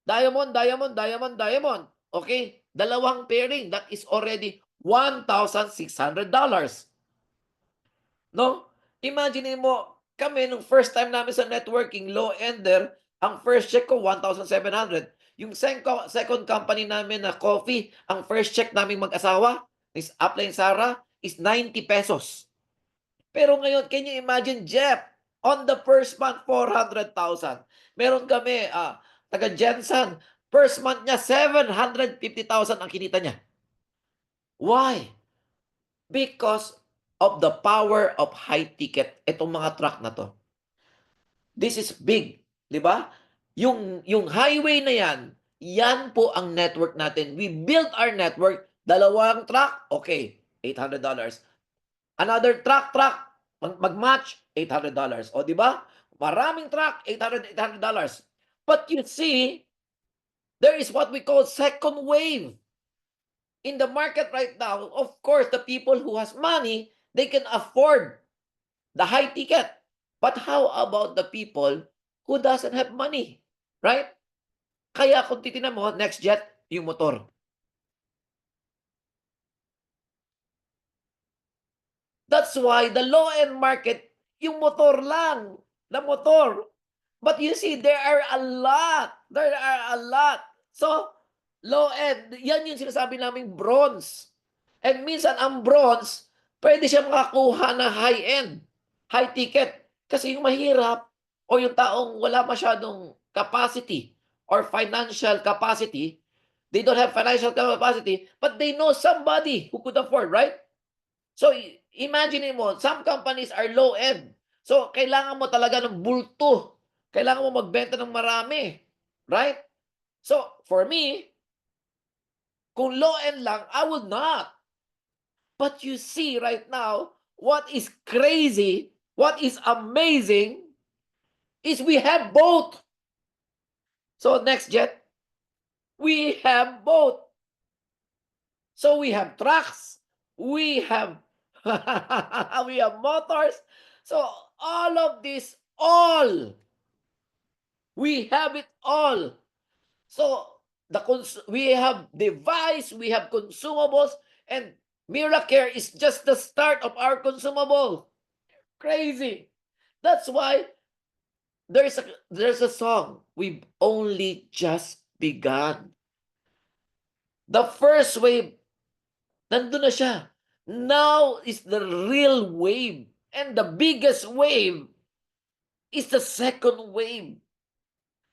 diamond. Okay? Dalawang pairing. That is already $1,600. No? Imagine mo, kami nung first time namin sa networking, low-ender, ang first check ko, 1,700. Yung second company namin na coffee, ang first check namin mag-asawa, is Upline Sarah, is 90 pesos. Pero ngayon, can you imagine, Jeff, on the first month, 400,000. Meron kami, taga Jensen, first month niya, 750,000 ang kinita niya. Why? Because of the power of high ticket. Itong mga truck na to. This is big. Di ba? Yung highway na yan po ang network natin. We built our network. Dalawang truck, okay, $800. Another truck, mag-match, $800. O di ba? Maraming truck, $800. But you see, there is what we call second wave. In the market right now, of course, the people who has money, they can afford the high ticket. But how about the people who doesn't have money? Right? Kaya kung titignan mo, NextJet, yung motor. That's why the low-end market, yung motor lang. The motor. But you see, there are a lot. So, low-end, yan yung sinasabi naming bronze. And minsan, ang bronze, pwede siya makakuha na high-end, high ticket. Kasi yung mahirap, o yung taong wala masyadong capacity or financial capacity, they don't have financial capacity, but they know somebody who could afford, right? So, imagine mo, some companies are low-end. So, kailangan mo talaga ng bulto. Kailangan mo magbenta ng marami. Right? So, for me, kung low-end lang, I would not. But you see right now, what is crazy, what is amazing, is we have both. So, NextJet, we have both. So, we have trucks, we have we have motors. So, all of this, we have it all. So, we have device, we have consumables, and Miracare is just the start of our consumable. Crazy. That's why there's a song, we've only just begun. The first wave, nandun na siya. Now is the real wave. And the biggest wave is the second wave.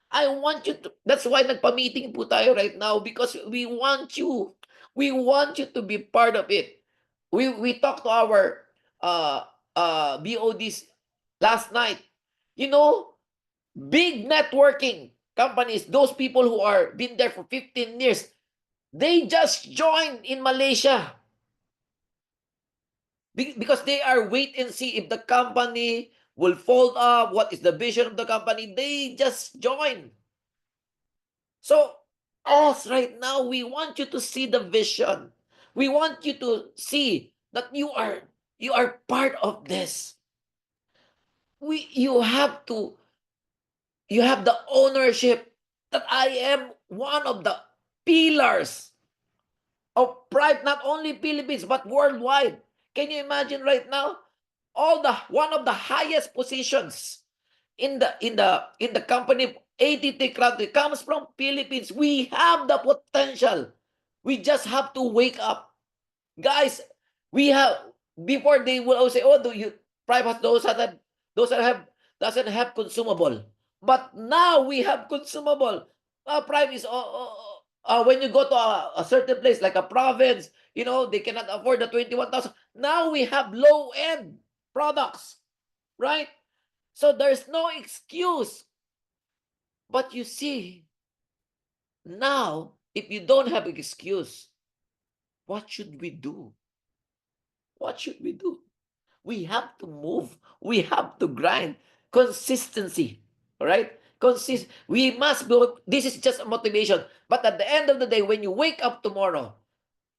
I want you to, that's why nagpa-meeting po tayo right now, because we want you to be part of it. We talked to our BODs last night. You know, big networking companies, those people who are been there for 15 years, they just joined in Malaysia. Because they are wait and see if the company will fold up, what is the vision of the company. They just join. So, us right now, we want you to see the vision. We want you to see that you are part of this. you have the ownership that I am one of the pillars of pride, not only Philippines, but worldwide. Can you imagine right now? One of the highest positions in the company, ATT country, comes from Philippines. We have the potential. We just have to wake up. Guys, we have, before they will always say, oh, do you private those that have doesn't have consumable. But now we have consumable. Private is when you go to a certain place like a province, they cannot afford the 21,000. Now we have low-end products, right? So there's no excuse. But you see, now, if you don't have an excuse, what should we do? What should we do? We have to move. We have to grind. Consistency. All right? We must be, this is just a motivation. But at the end of the day, when you wake up tomorrow,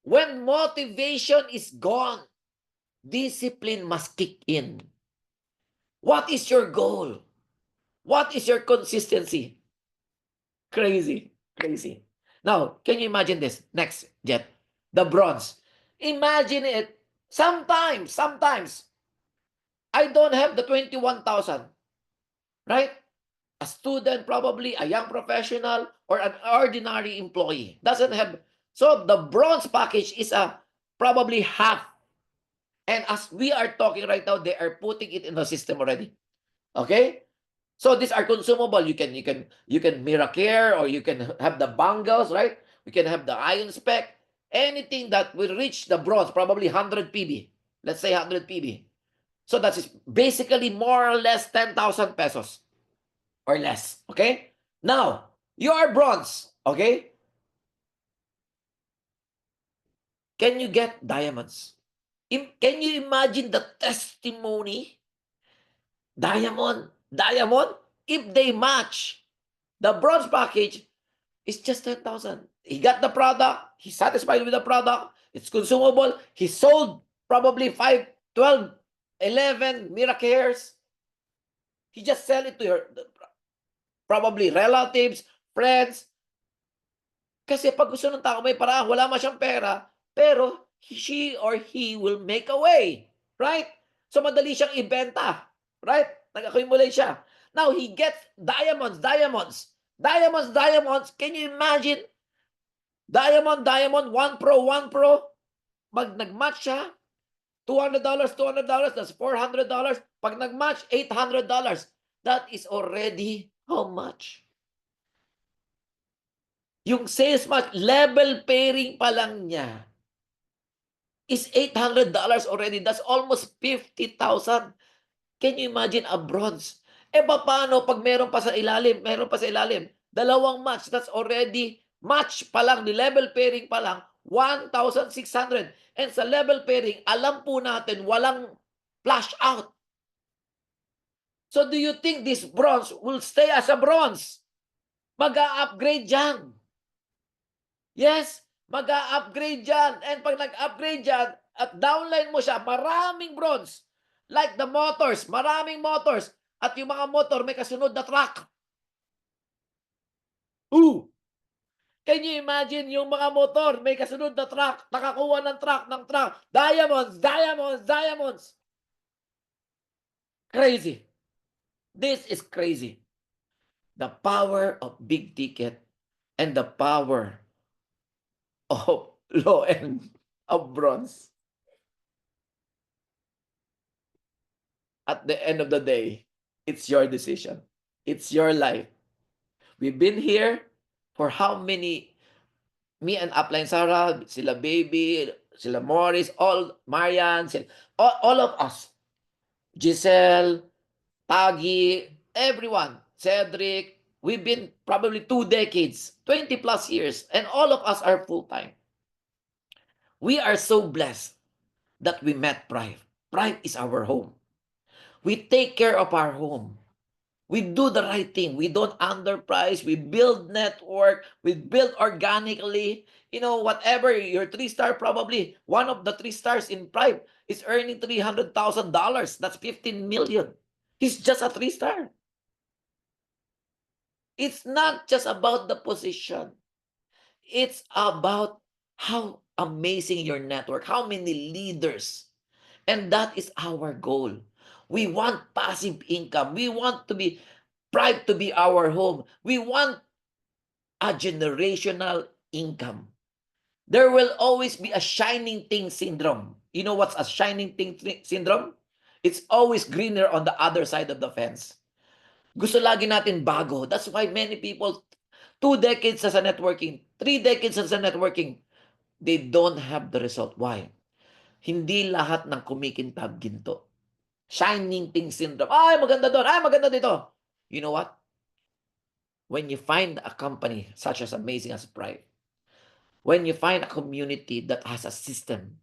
when motivation is gone, discipline must kick in. What is your goal? What is your consistency? Crazy. Now, can you imagine this? Next, Jet. The bronze. Imagine it. Sometimes, I don't have the 21,000. Right? A student, probably, a young professional, or an ordinary employee. Doesn't have. So, the bronze package is probably half. And as we are talking right now, they are putting it in the system already. Okay? So these are consumable. You can Miracare, or you can have the bangles, right? You can have the iron spec. Anything that will reach the bronze, probably 100 PB. Let's say 100 PB. So that is basically more or less 10,000 pesos or less. Okay? Now, you are bronze. Okay? Can you get diamonds? Can you imagine the testimony? Diamond, if they match, the bronze package is just 10,000. He got the product, he's satisfied with the product, it's consumable, he sold probably 5, 12, 11 Miracares. He just sell it to your, probably relatives, friends. Kasi pag gusto ng tao may paraan, wala man siyang pera, pero she or he will make a way. Right? So madali siyang ibenta. Right? Nag-accumulate siya. Now, he gets diamonds. Can you imagine? Diamond, 1 Pro. Pag nag-match siya, $200, that's $400. Pag nag-match, $800. That is already how much? Yung sales match, level pairing pa lang niya is $800 already. That's almost 50,000. Can you imagine a bronze? Paano pag meron pa sa ilalim? Dalawang match, that's already match pa lang, the level pairing pa lang, 1,600. And sa level pairing, alam po natin, walang flash out. So do you think this bronze will stay as a bronze? Mag-a-upgrade yan. Yes, mag-a-upgrade yan. And pag nag-upgrade yan, at downline mo siya, maraming bronze. Like the motors, maraming motors. At yung mga motor may kasunod na truck. Can you imagine yung mga motor may kasunod na truck, nakakuha ng truck. Diamonds. Crazy. This is crazy. The power of big ticket and the power of low end of bronze. At the end of the day, it's your decision. It's your life. We've been here for how many? Me and Upline Sarah, sila Baby, sila Morris, all Marian, all of us. Giselle, Tagi, everyone, Cedric. We've been probably 2 decades, 20 plus years, and all of us are full-time. We are so blessed that we met Prive. Prive is our home. We take care of our home. We do the right thing. We don't underprice. We build network. We build organically. Whatever, your 3-star, probably one of the 3 stars in Prive is earning $300,000. That's 15 million. He's just a 3-star. It's not just about the position. It's about how amazing your network, how many leaders. And that is our goal. We want passive income. We want to be pride to be our home. We want a generational income. There will always be a shining thing syndrome. You know what's a shining thing syndrome? It's always greener on the other side of the fence. Gusto lagi natin bago. That's why many people, 2 decades as a networking, 3 decades as a networking, they don't have the result. Why? Hindi lahat ng kumikintab ginto. Shining thing syndrome. Ay, maganda doon. Ay, maganda dito. You know what? When you find a company such as Amazing as Pride, when you find a community that has a system,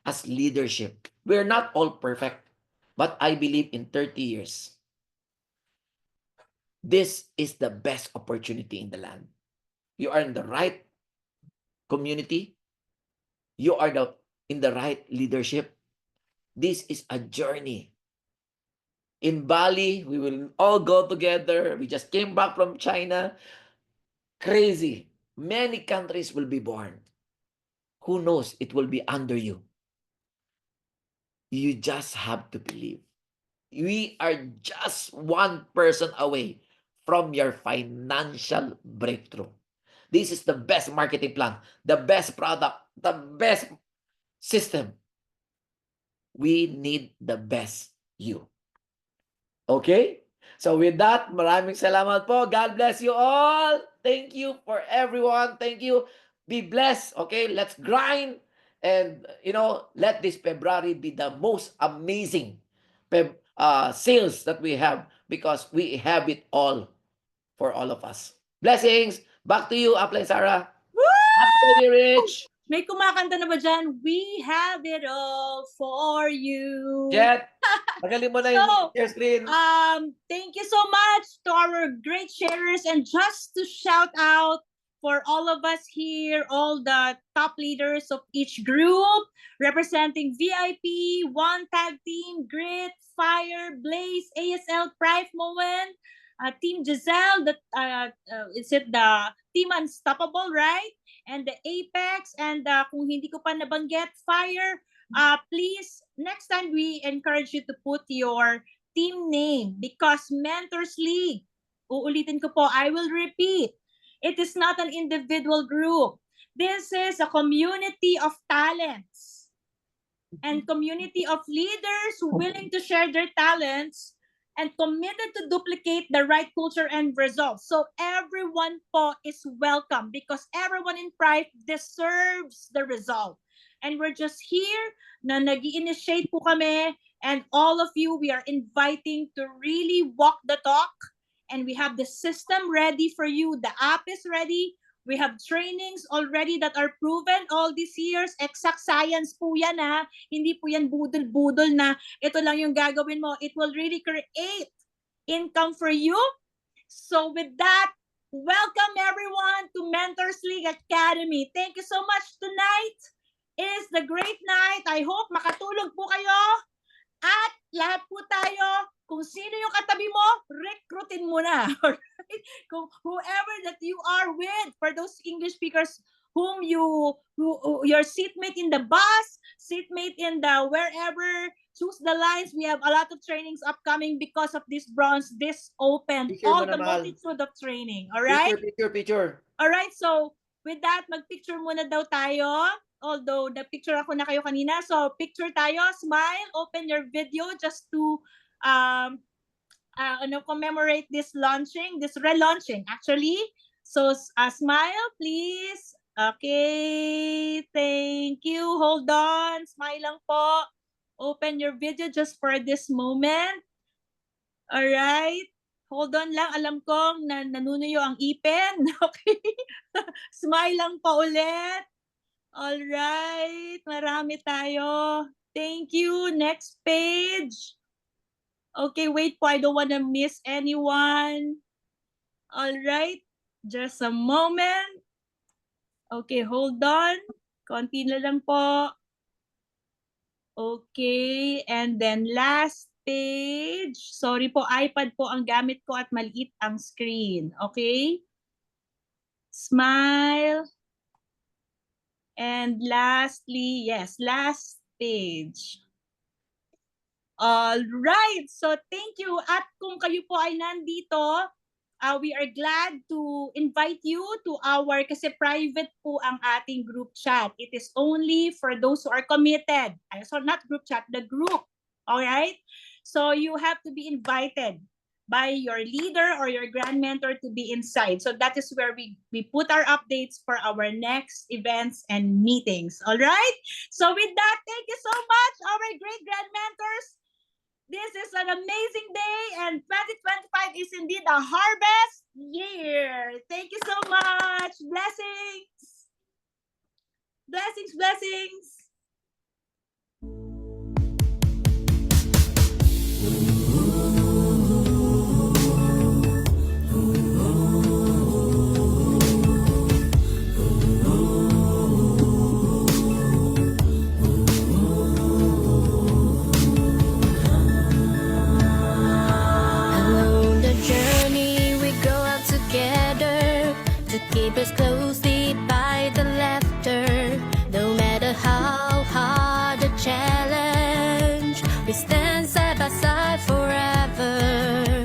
has leadership, we're not all perfect, but I believe in 30 years, this is the best opportunity in the land. You are in the right community. You are in the right leadership. This is a journey. In Bali, we will all go together. We just came back from China. Crazy. Many countries will be born. Who knows? It will be under you. You just have to believe. We are just one person away from your financial breakthrough. This is the best marketing plan, the best product, the best system. We need the best you. Okay? So with that, maraming salamat po. God bless you all. Thank you for everyone. Thank you. Be blessed. Okay? Let's grind. And, let this February be the most amazing sales that we have because we have it all for all of us. Blessings. Back to you, Apple and Sarah. Happy Rich. May kumakanta na ba dyan? We have it all for you. Jet, magaling mo na yung share screen. Thank you so much to our great sharers, and just to shout out for all of us here, all the top leaders of each group, representing VIP, One Tag Team, Grit, Fire, Blaze, ASL, Pride Moment, Team Giselle, is it the Team Unstoppable, right? And the Apex, and kung hindi ko pa nabanggit, Fire, please, next time we encourage you to put your team name, because Mentors League, uulitin ko po, I will repeat, it is not an individual group. This is a community of talents and community of leaders willing to share their talents and committed to duplicate the right culture and results. So everyone po is welcome because everyone in Pride deserves the result. And we're just here na nag-i-initiate po kami, and all of you, we are inviting to really walk the talk, and we have the system ready for you. The app is ready. We have trainings already that are proven all these years. Exact science po yan, ha. Hindi po yan budol-budol na ito lang yung gagawin mo. It will really create income for you. So with that, welcome everyone to Mentors League Academy. Thank you so much. Tonight is the great night. I hope makatulog po kayo. At lahat po tayo, kung sino yung katabi mo, recruitin mo na. Alright? Kung whoever that you are with, for those English speakers whom your seatmate in the bus, seatmate in the wherever, choose the lines. We have a lot of trainings upcoming because of this bronze, this open, Picture all mo the naman. multitude of training. Alright? Picture. Alright, so with that, mag-picture muna daw tayo. Although, the-picture ako na kayo kanina. So, picture tayo, smile, open your video just to commemorate this launching, this relaunching, actually. So, smile, please. Okay, thank you. Hold on, smile lang po. Open your video just for this moment. Alright. Hold on lang, alam kong nanunuyo ang ipin. Okay. Smile lang po ulit. Alright, marami tayo. Thank you. Next page. Okay, wait po. I don't want to miss anyone. Alright, just a moment. Okay, hold on. Konti na lang po. Okay, and then last page. Sorry po, iPad po ang gamit ko at maliit ang screen. Okay? Smile. And lastly, yes, last page. All right. So thank you. At kung kayo po ay nandito, we are glad to invite you to our, kasi private po ang ating group chat. It is only for those who are committed. So not group chat, the group. All right? So you have to be invited by your leader or your grand mentor to be inside. So that is where we put our updates for our next events and meetings. All right? So with that, thank you so much, our great grand mentors. This is an amazing day, and 2025 is indeed a harvest year. Thank you so much. Blessings. Blessings, blessings. Along the journey we go out together to keep us closely by the laughter. No matter how hard the challenge, we stand side by side forever.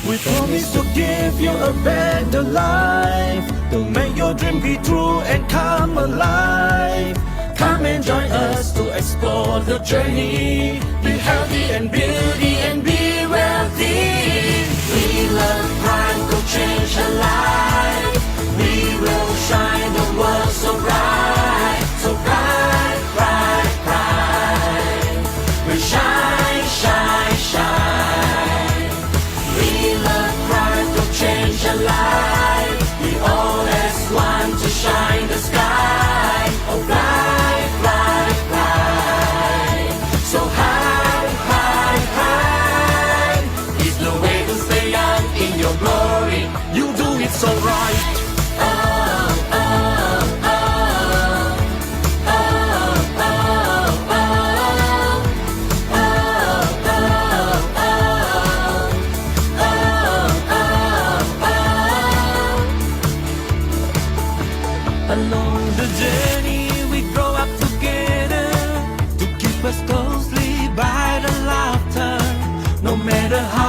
We promise to give you a better life, to make your dream be true and come alive. Come and join us to explore the journey. Be healthy and beauty and be wealthy. We love Prime, go change a life. We will shine the world so bright, so bright, bright, bright. We shine, shine, shine. We love Prime, go change a life. We always want to shine the sky. Oh, bright, bright, bright. So high, high, high is the way to stay young in your glory. You do it so right. Oh, oh, oh. Oh, oh, oh. Oh, oh, oh. Along the journey we grow up together to keep us closely by the laughter. No matter how